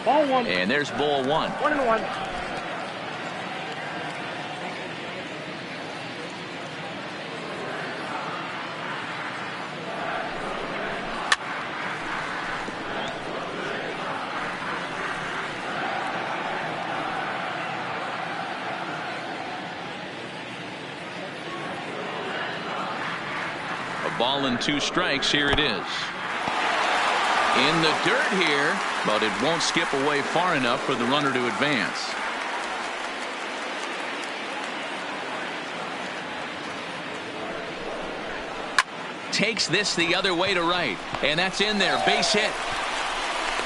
Speaker 6: Ball 1.
Speaker 1: And there's ball 1.
Speaker 6: 1-1.
Speaker 1: Ball and 2 strikes. Here it is. In the dirt here, but it won't skip away far enough for the runner to advance. Takes this the other way to right, and that's in there. Base hit.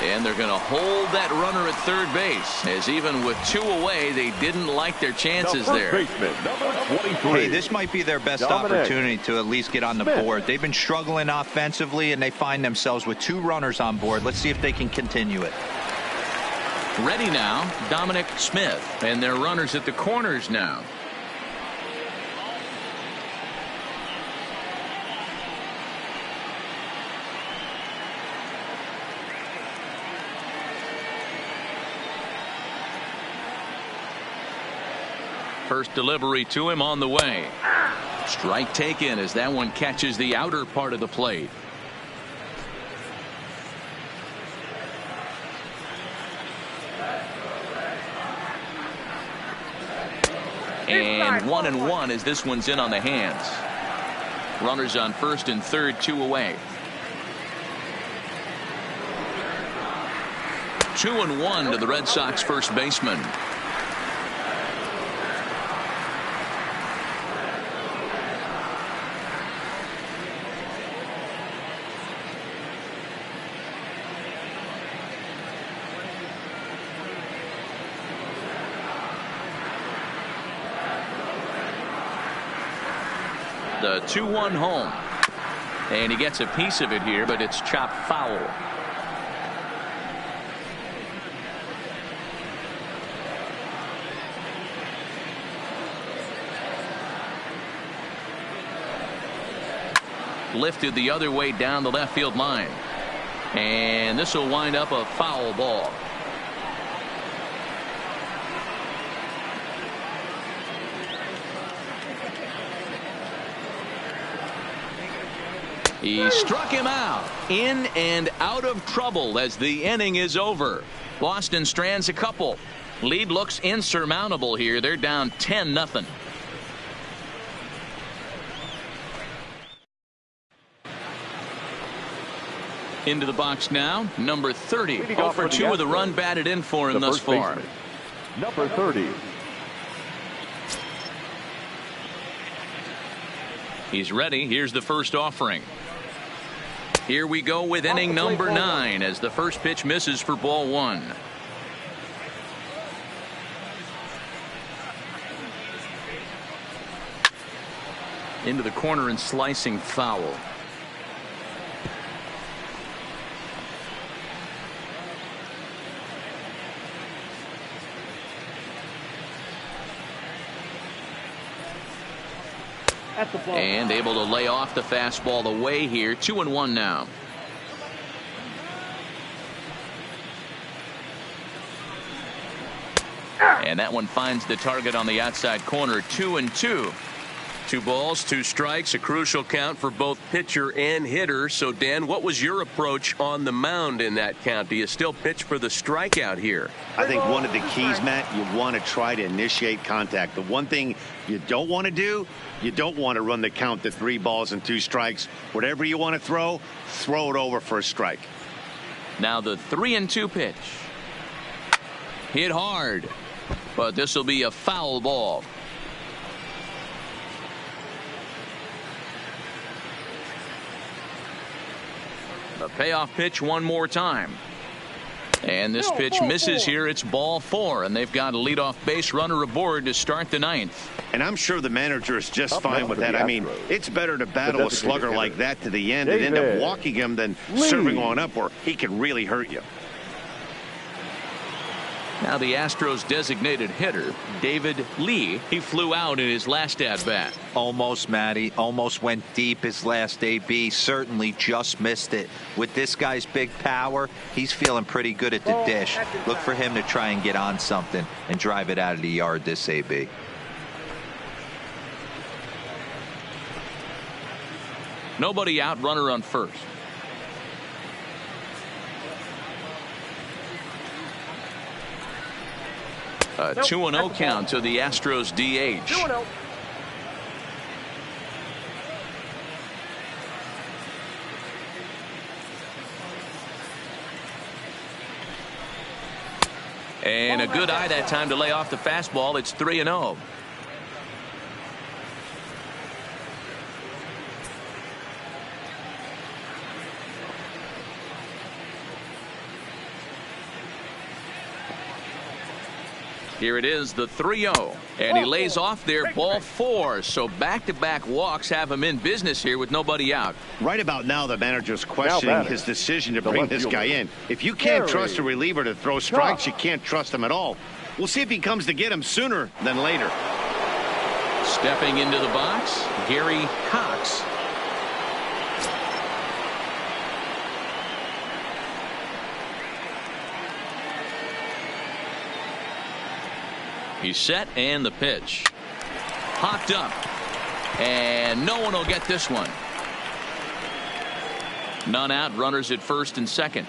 Speaker 1: And they're going to hold that runner at third base, as even with 2 away, they didn't like their chances there.
Speaker 4: Baseman, number 23.
Speaker 3: Hey, this might be their best opportunity to at least get on the board. They've been struggling offensively, and they find themselves with 2 runners on board. Let's see if they can continue it.
Speaker 1: Ready now, Dominic Smith, and their runners at the corners now. First delivery to him on the way. Strike taken as that one catches the outer part of the plate. And 1-1 as this one's in on the hands. Runners on first and third, 2 away. 2-1 to the Red Sox first baseman. The 2-1 home. And he gets a piece of it here, but it's chopped foul. Lifted the other way down the left field line. And this will wind up a foul ball. He struck him out. In and out of trouble as the inning is over. Boston strands a couple. Lead looks insurmountable here. They're down 10-0. Into the box now, number 30. 0 for 2 with a run batted in for him thus far.
Speaker 4: Number 30.
Speaker 1: He's ready. Here's the first offering. Here we go with inning number 9 as the first pitch misses for ball 1. Into the corner and slicing foul. And able to lay off the fastball away here. 2-1 now. And that one finds the target on the outside corner. 2-2. 2 balls, 2 strikes, a crucial count for both pitcher and hitter. So, Dan, what was your approach on the mound in that count? Do you still pitch for the strikeout here?
Speaker 2: I think one of the keys, Matt, you want to try to initiate contact. The one thing you don't want to do, you don't want to run the count to 3 balls and 2 strikes. Whatever you want to throw it over for a strike.
Speaker 1: Now the 3-2 pitch. Hit hard, but this will be a foul ball. The payoff pitch one more time. And this pitch misses here. It's ball 4, and they've got a leadoff base runner aboard to start the 9th.
Speaker 2: And I'm sure the manager is just fine with that. I mean, it's better to battle a slugger like that to the end and end up walking him than serving on up where he can really hurt you.
Speaker 1: Now the Astros designated hitter, David Lee. He flew out in his last at-bat.
Speaker 3: Almost, Matty. Almost went deep his last AB. Certainly just missed it. With this guy's big power, he's feeling pretty good at the dish. Look for him to try and get on something and drive it out of the yard this AB.
Speaker 1: Nobody out, runner on first. A 2-0 count to the Astros DH.
Speaker 6: 2-0.
Speaker 1: And a good eye that time to lay off the fastball. It's 3-0. Here it is, the 3-0, and he lays off there, ball 4. So back-to-back walks have him in business here with nobody out.
Speaker 2: Right about now, the manager's questioning his decision to bring this guy in. If you can't trust a reliever to throw strikes, you can't trust him at all. We'll see if he comes to get him sooner than later.
Speaker 1: Stepping into the box, Gary Cox. He's set, and the pitch. Popped up. And no one will get this one. None out. Runners at first and second.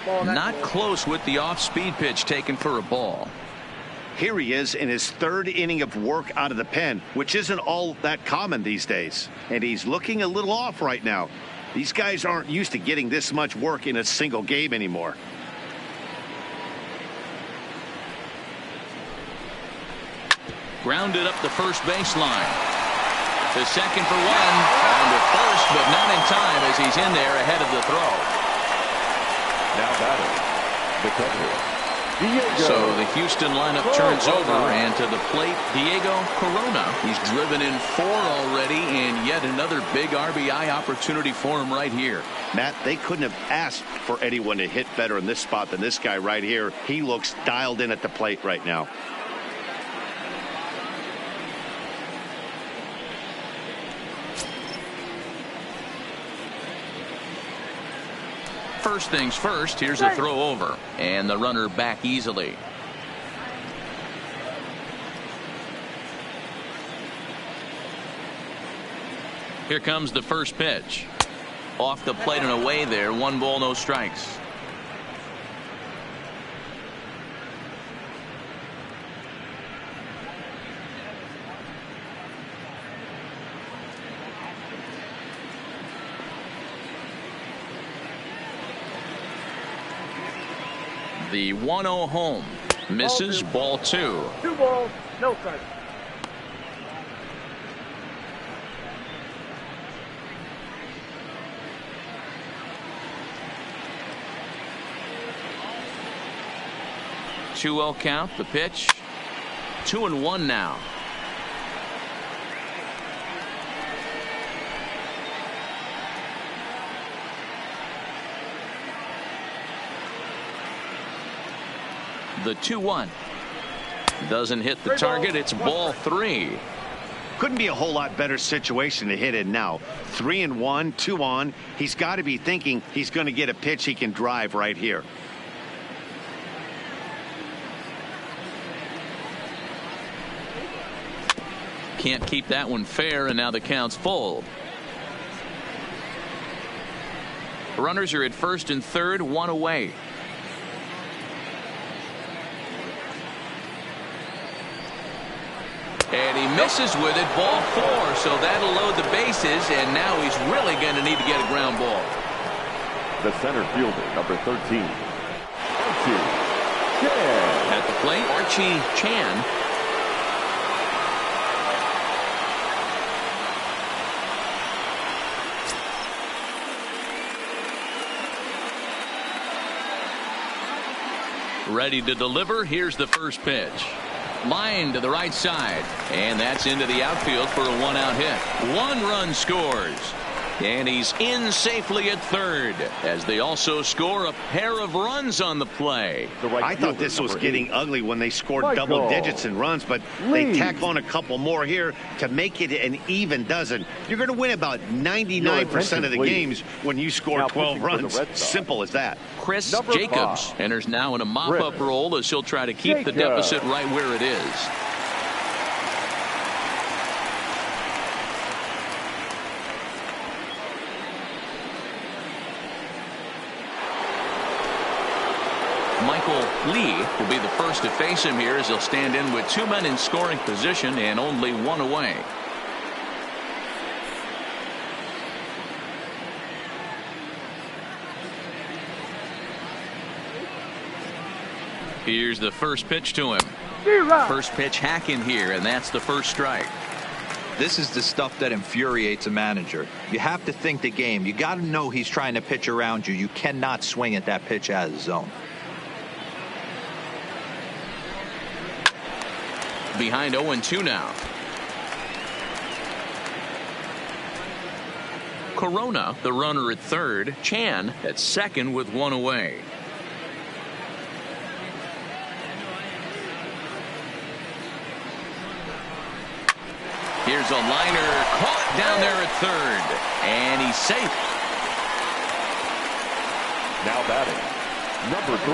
Speaker 1: Not close with the off-speed pitch taken for a ball.
Speaker 2: Here he is in his third inning of work out of the pen, which isn't all that common these days. And he's looking a little off right now. These guys aren't used to getting this much work in a single game anymore.
Speaker 1: Grounded up the first baseline. To second for one. On to first, but not in time as he's in there ahead of the throw.
Speaker 4: Now batting, the catcher, Diego.
Speaker 1: So the Houston lineup turns over, and to the plate, Diego Corona. He's driven in 4 already, and yet another big RBI opportunity for him right here.
Speaker 2: Matt, they couldn't have asked for anyone to hit better in this spot than this guy right here. He looks dialed in at the plate right now.
Speaker 1: First things first, here's a throw over, and the runner back easily. Here comes the first pitch. Off the plate and away there. 1 ball, no strikes. The 1-0 home. Misses. Ball 2.
Speaker 6: 2 balls, no strikes.
Speaker 1: Two-0 count. The pitch. 2-1 now. The 2-1 doesn't hit the target. It's ball 3.
Speaker 2: Couldn't be a whole lot better situation to hit in now. 3-1, 2 on. He's got to be thinking he's going to get a pitch he can drive right here.
Speaker 1: Can't keep that one fair, and now the count's full. Runners are at first and third, 1 away. And he misses with it. Ball 4. So that'll load the bases, and now he's really going to need to get a ground ball.
Speaker 4: The center fielder, number 13, Archie Chan.
Speaker 1: At the plate, Archie Chan. Ready to deliver. Here's the first pitch. Line to the right side, and that's into the outfield for a 1-out hit. 1 run scores, and he's in safely at third as they also score a pair of runs on the play.
Speaker 2: I thought this was getting ugly when they scored double digits in runs, but they tack on a couple more here to make it an even dozen. You're going to win about 99% of the games when you score 12 runs. Simple as that.
Speaker 1: Chris Jacobs enters now in a mop-up role as he'll try to keep the deficit right where it is. Michael Lee will be the first to face him here as he'll stand in with 2 men in scoring position and only 1 away. Here's the first pitch to him. First pitch hack in here, and that's the first strike.
Speaker 3: This is the stuff that infuriates a manager. You have to think the game. You got to know he's trying to pitch around you. You cannot swing at that pitch out of the zone.
Speaker 1: Behind 0-2 now. Corona, the runner at third. Chan at second with 1 away. Here's a liner caught down there at third, and he's safe.
Speaker 4: Now batting, number 3.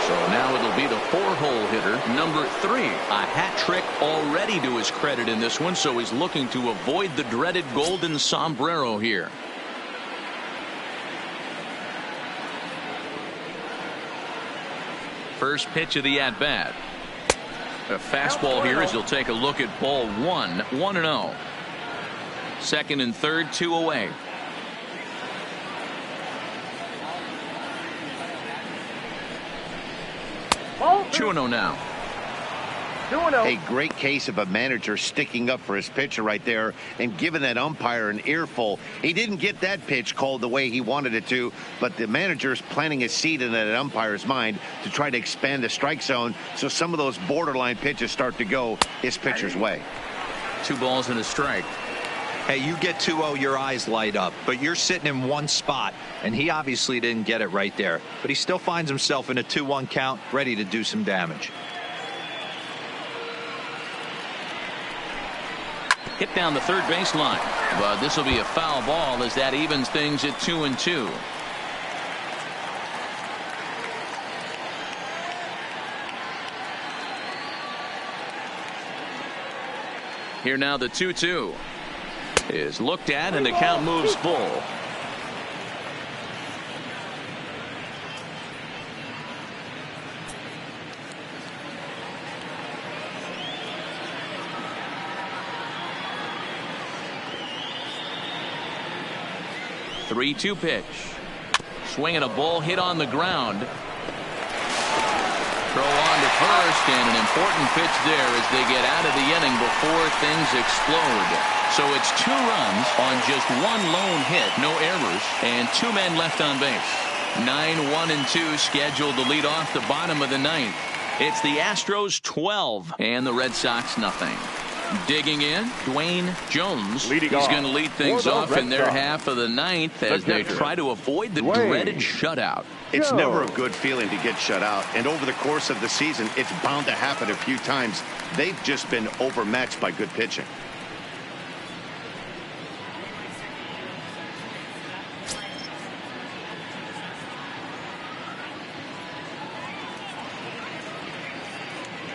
Speaker 1: So now it'll be the 4-hole hitter, number 3. A hat trick already to his credit in this one, so he's looking to avoid the dreaded golden sombrero here. First pitch of the at-bat. A fastball here as he'll take a look at ball 1, 1-0. Second and third, 2 away. 2-0 now.
Speaker 6: 2-0.
Speaker 2: A great case of a manager sticking up for his pitcher right there and giving that umpire an earful. He didn't get that pitch called the way he wanted it to, but the manager's planting a seed in that umpire's mind to try to expand the strike zone so some of those borderline pitches start to go his pitcher's way.
Speaker 1: 2 balls and a strike.
Speaker 3: Hey, you get 2-0, your eyes light up, but you're sitting in one spot, and he obviously didn't get it right there. But he still finds himself in a 2-1 count, ready to do some damage.
Speaker 1: Hit down the third baseline, but this will be a foul ball as that evens things at 2-2. Here now the 2-2 is looked at and the count moves full. Three-two pitch. Swinging a ball hit on the ground. Throw on to first, and an important pitch there as they get out of the inning before things explode. So it's 2 runs on just 1 lone hit, no errors, and 2 men left on base. 9-1-2 scheduled to lead off the bottom of the 9th. It's the Astros 12 and the Red Sox nothing. Digging in, Dwayne Jones. He's going to lead things off in their half of the 9th as they try to avoid the dreaded shutout.
Speaker 2: It's never a good feeling to get shut out, and over the course of the season it's bound to happen a few times. They've just been overmatched by good pitching.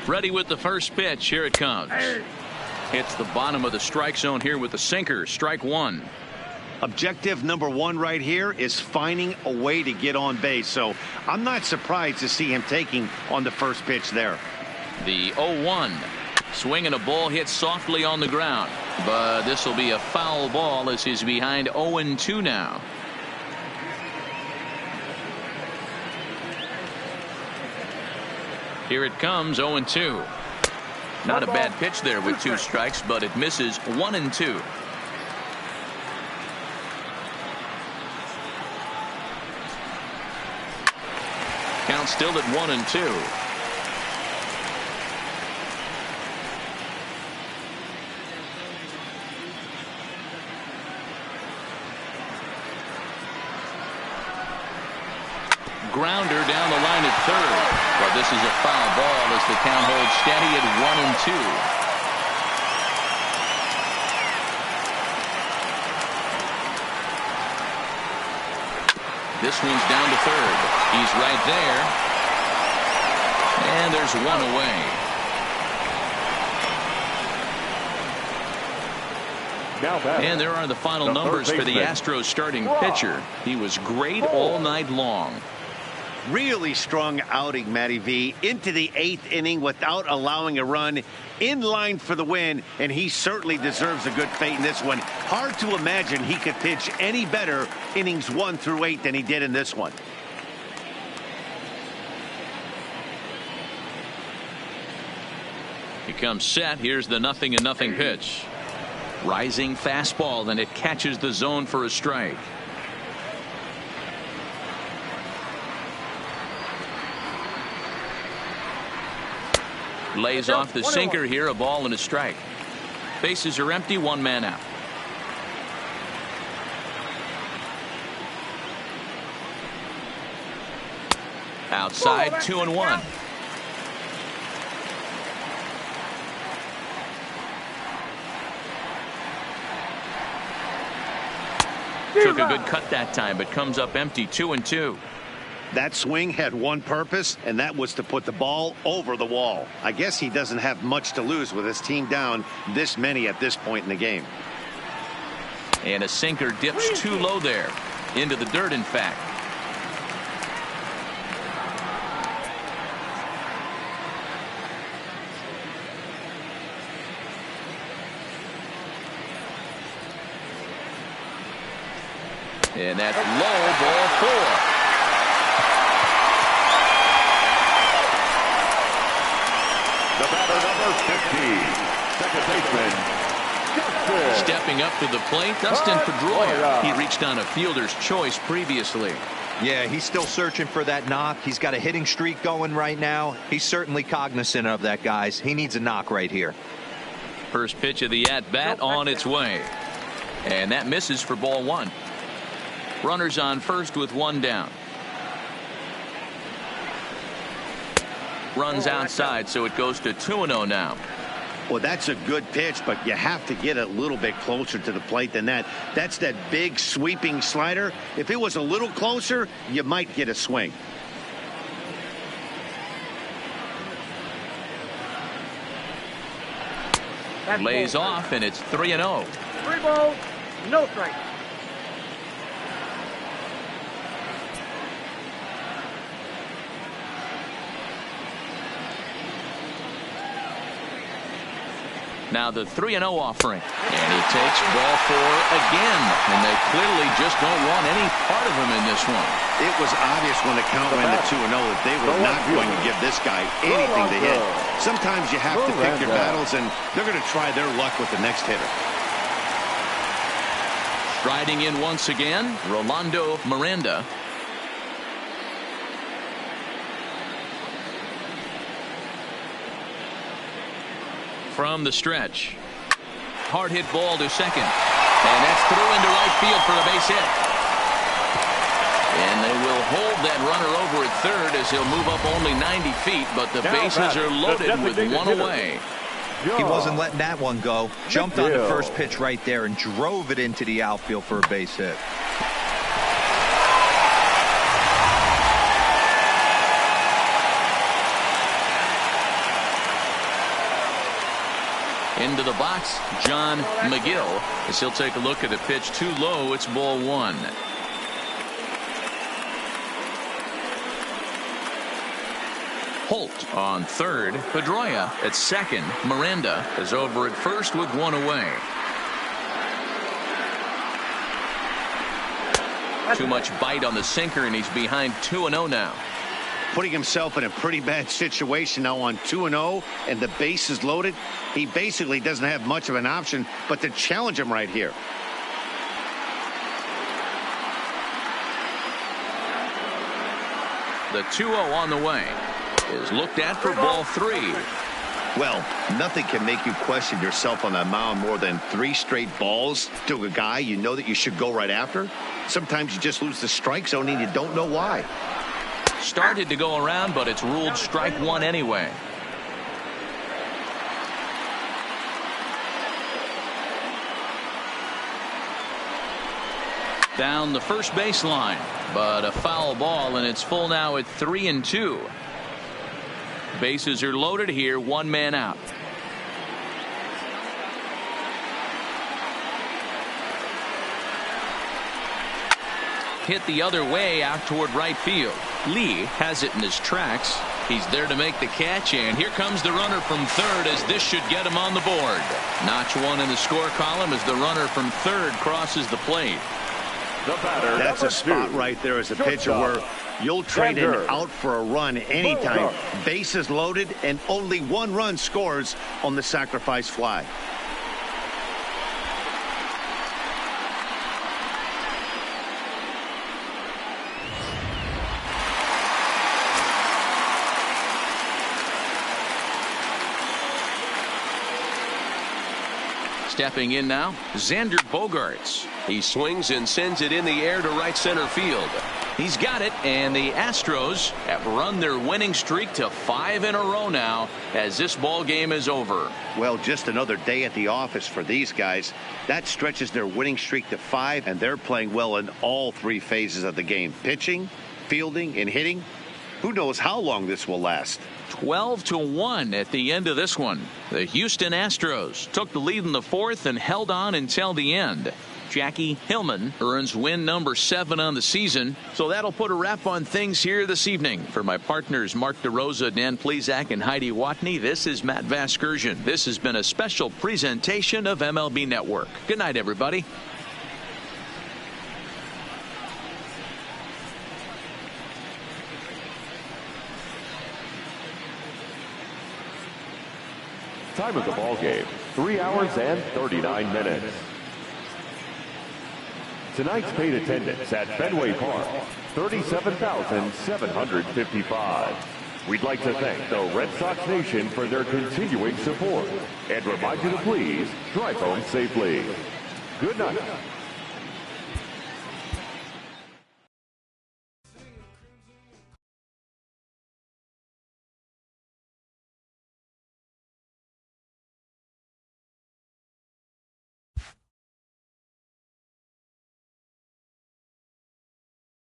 Speaker 1: Ready with the first pitch. Here it comes. Hits the bottom of the strike zone here with the sinker. Strike 1.
Speaker 2: Objective number 1 right here is finding a way to get on base. So I'm not surprised to see him taking on the first pitch there.
Speaker 1: The 0-1. Swinging a ball hit softly on the ground. But this will be a foul ball as he's behind 0-2 now. Here it comes, 0-2. Not a bad pitch there with 2 strikes, but it misses 1-2. Count still at 1-2. Grounder down the line at third. But this is a foul ball as the count holds steady at 1-2. This one's down to third. He's right there. And there's 1 away. And there are the final numbers for the Astros starting pitcher. He was great all night long.
Speaker 2: Really strong outing, Matty V. Into the 8th inning without allowing a run, in line for the win, and he certainly deserves a good fate in this one. Hard to imagine he could pitch any better innings 1 through 8 than he did in this one.
Speaker 1: He comes set. Here's the 0-0 pitch. Rising fastball, and it catches the zone for a strike. Lays off the sinker here, a ball and a strike. Bases are empty, 1 man out. Outside, 2-1. took a good cut that time, but comes up empty, 2-2.
Speaker 2: That swing had one purpose, and that was to put the ball over the wall. I guess he doesn't have much to lose with his team down this many at this point in the game.
Speaker 1: And a sinker dips too low there. Into the dirt, in fact. And that's low, ball 4.
Speaker 4: The batter, number 50, second baseman, Dustin.
Speaker 1: Stepping up to the plate, Dustin Pedroia. He reached on a fielder's choice previously.
Speaker 3: Yeah, he's still searching for that knock. He's got a hitting streak going right now. He's certainly cognizant of that, guys. He needs a knock right here.
Speaker 1: First pitch of the at-bat on its way. And that misses for ball 1. Runners on first with 1 down. Runs outside, so it goes to 2-0 now.
Speaker 2: Well, that's a good pitch, but you have to get a little bit closer to the plate than that. That's that big sweeping slider. If it was a little closer, you might get a swing.
Speaker 1: Lays off, and it's 3-0.
Speaker 6: 3 balls, no strikes.
Speaker 1: Now the 3-0 offering. And he takes ball 4 again. And they clearly just don't want any part of him in this one.
Speaker 2: It was obvious when the count went to 2-0 that they were not going to give this guy anything to hit. Sometimes you have to pick your battles, and they're going to try their luck with the next hitter.
Speaker 1: Striding in once again, Rolando Miranda. From the stretch. Hard hit ball to second. And that's through into right field for a base hit. And they will hold that runner over at third as he'll move up only 90 feet, but the bases are loaded with 1 away.
Speaker 3: He wasn't letting that one go. Jumped on the first pitch right there and drove it into the outfield for a base hit.
Speaker 1: Into the box, John McGill, as he'll take a look at a pitch too low. It's ball 1. Holt on third. Pedroia at second. Miranda is over at first with 1 away. Too much bite on the sinker, and he's behind 2-0 now.
Speaker 2: Putting himself in a pretty bad situation now on 2-0, and the base is loaded. He basically doesn't have much of an option but to challenge him right here.
Speaker 1: The 2-0 on the way is looked at for ball 3.
Speaker 2: Well, nothing can make you question yourself on that mound more than 3 straight balls to a guy you know that you should go right after. Sometimes you just lose the strike zone and you don't know why.
Speaker 1: Started to go around, but it's ruled strike 1 anyway. Down the first baseline, but a foul ball, and it's full now at 3-2. Bases are loaded here, 1 man out. Hit the other way out toward right field. Lee has it in his tracks. He's there to make the catch, and here comes the runner from third as this should get him on the board. Notch 1 in the score column as the runner from third crosses the plate.
Speaker 4: The batter,
Speaker 2: that's a spot right there as a pitcher where you'll trade him out for a run anytime. Bases loaded, and only 1 run scores on the sacrifice fly.
Speaker 1: Stepping in now, Xander Bogaerts.
Speaker 8: He swings and sends it in the air to right center field.
Speaker 1: He's got it, and the Astros have run their winning streak to 5 in a row now as this ball game is over.
Speaker 2: Well, just another day at the office for these guys. That stretches their winning streak to 5, and they're playing well in all 3 phases of the game. Pitching, fielding, and hitting. Who knows how long this will last?
Speaker 1: 12-1 at the end of this one. The Houston Astros took the lead in the 4th and held on until the end. Jackie Hillman earns win number 7 on the season. So that'll put a wrap on things here this evening. For my partners Mark DeRosa, Dan Plesac, and Heidi Watney, this is Matt Vasgersian. This has been a special presentation of MLB Network. Good night, everybody.
Speaker 4: Time of the ball game, 3 hours and 39 minutes. Tonight's paid attendance at Fenway Park, 37,755. We'd like to thank the Red Sox Nation for their continuing support and remind you to please drive home safely. Good night.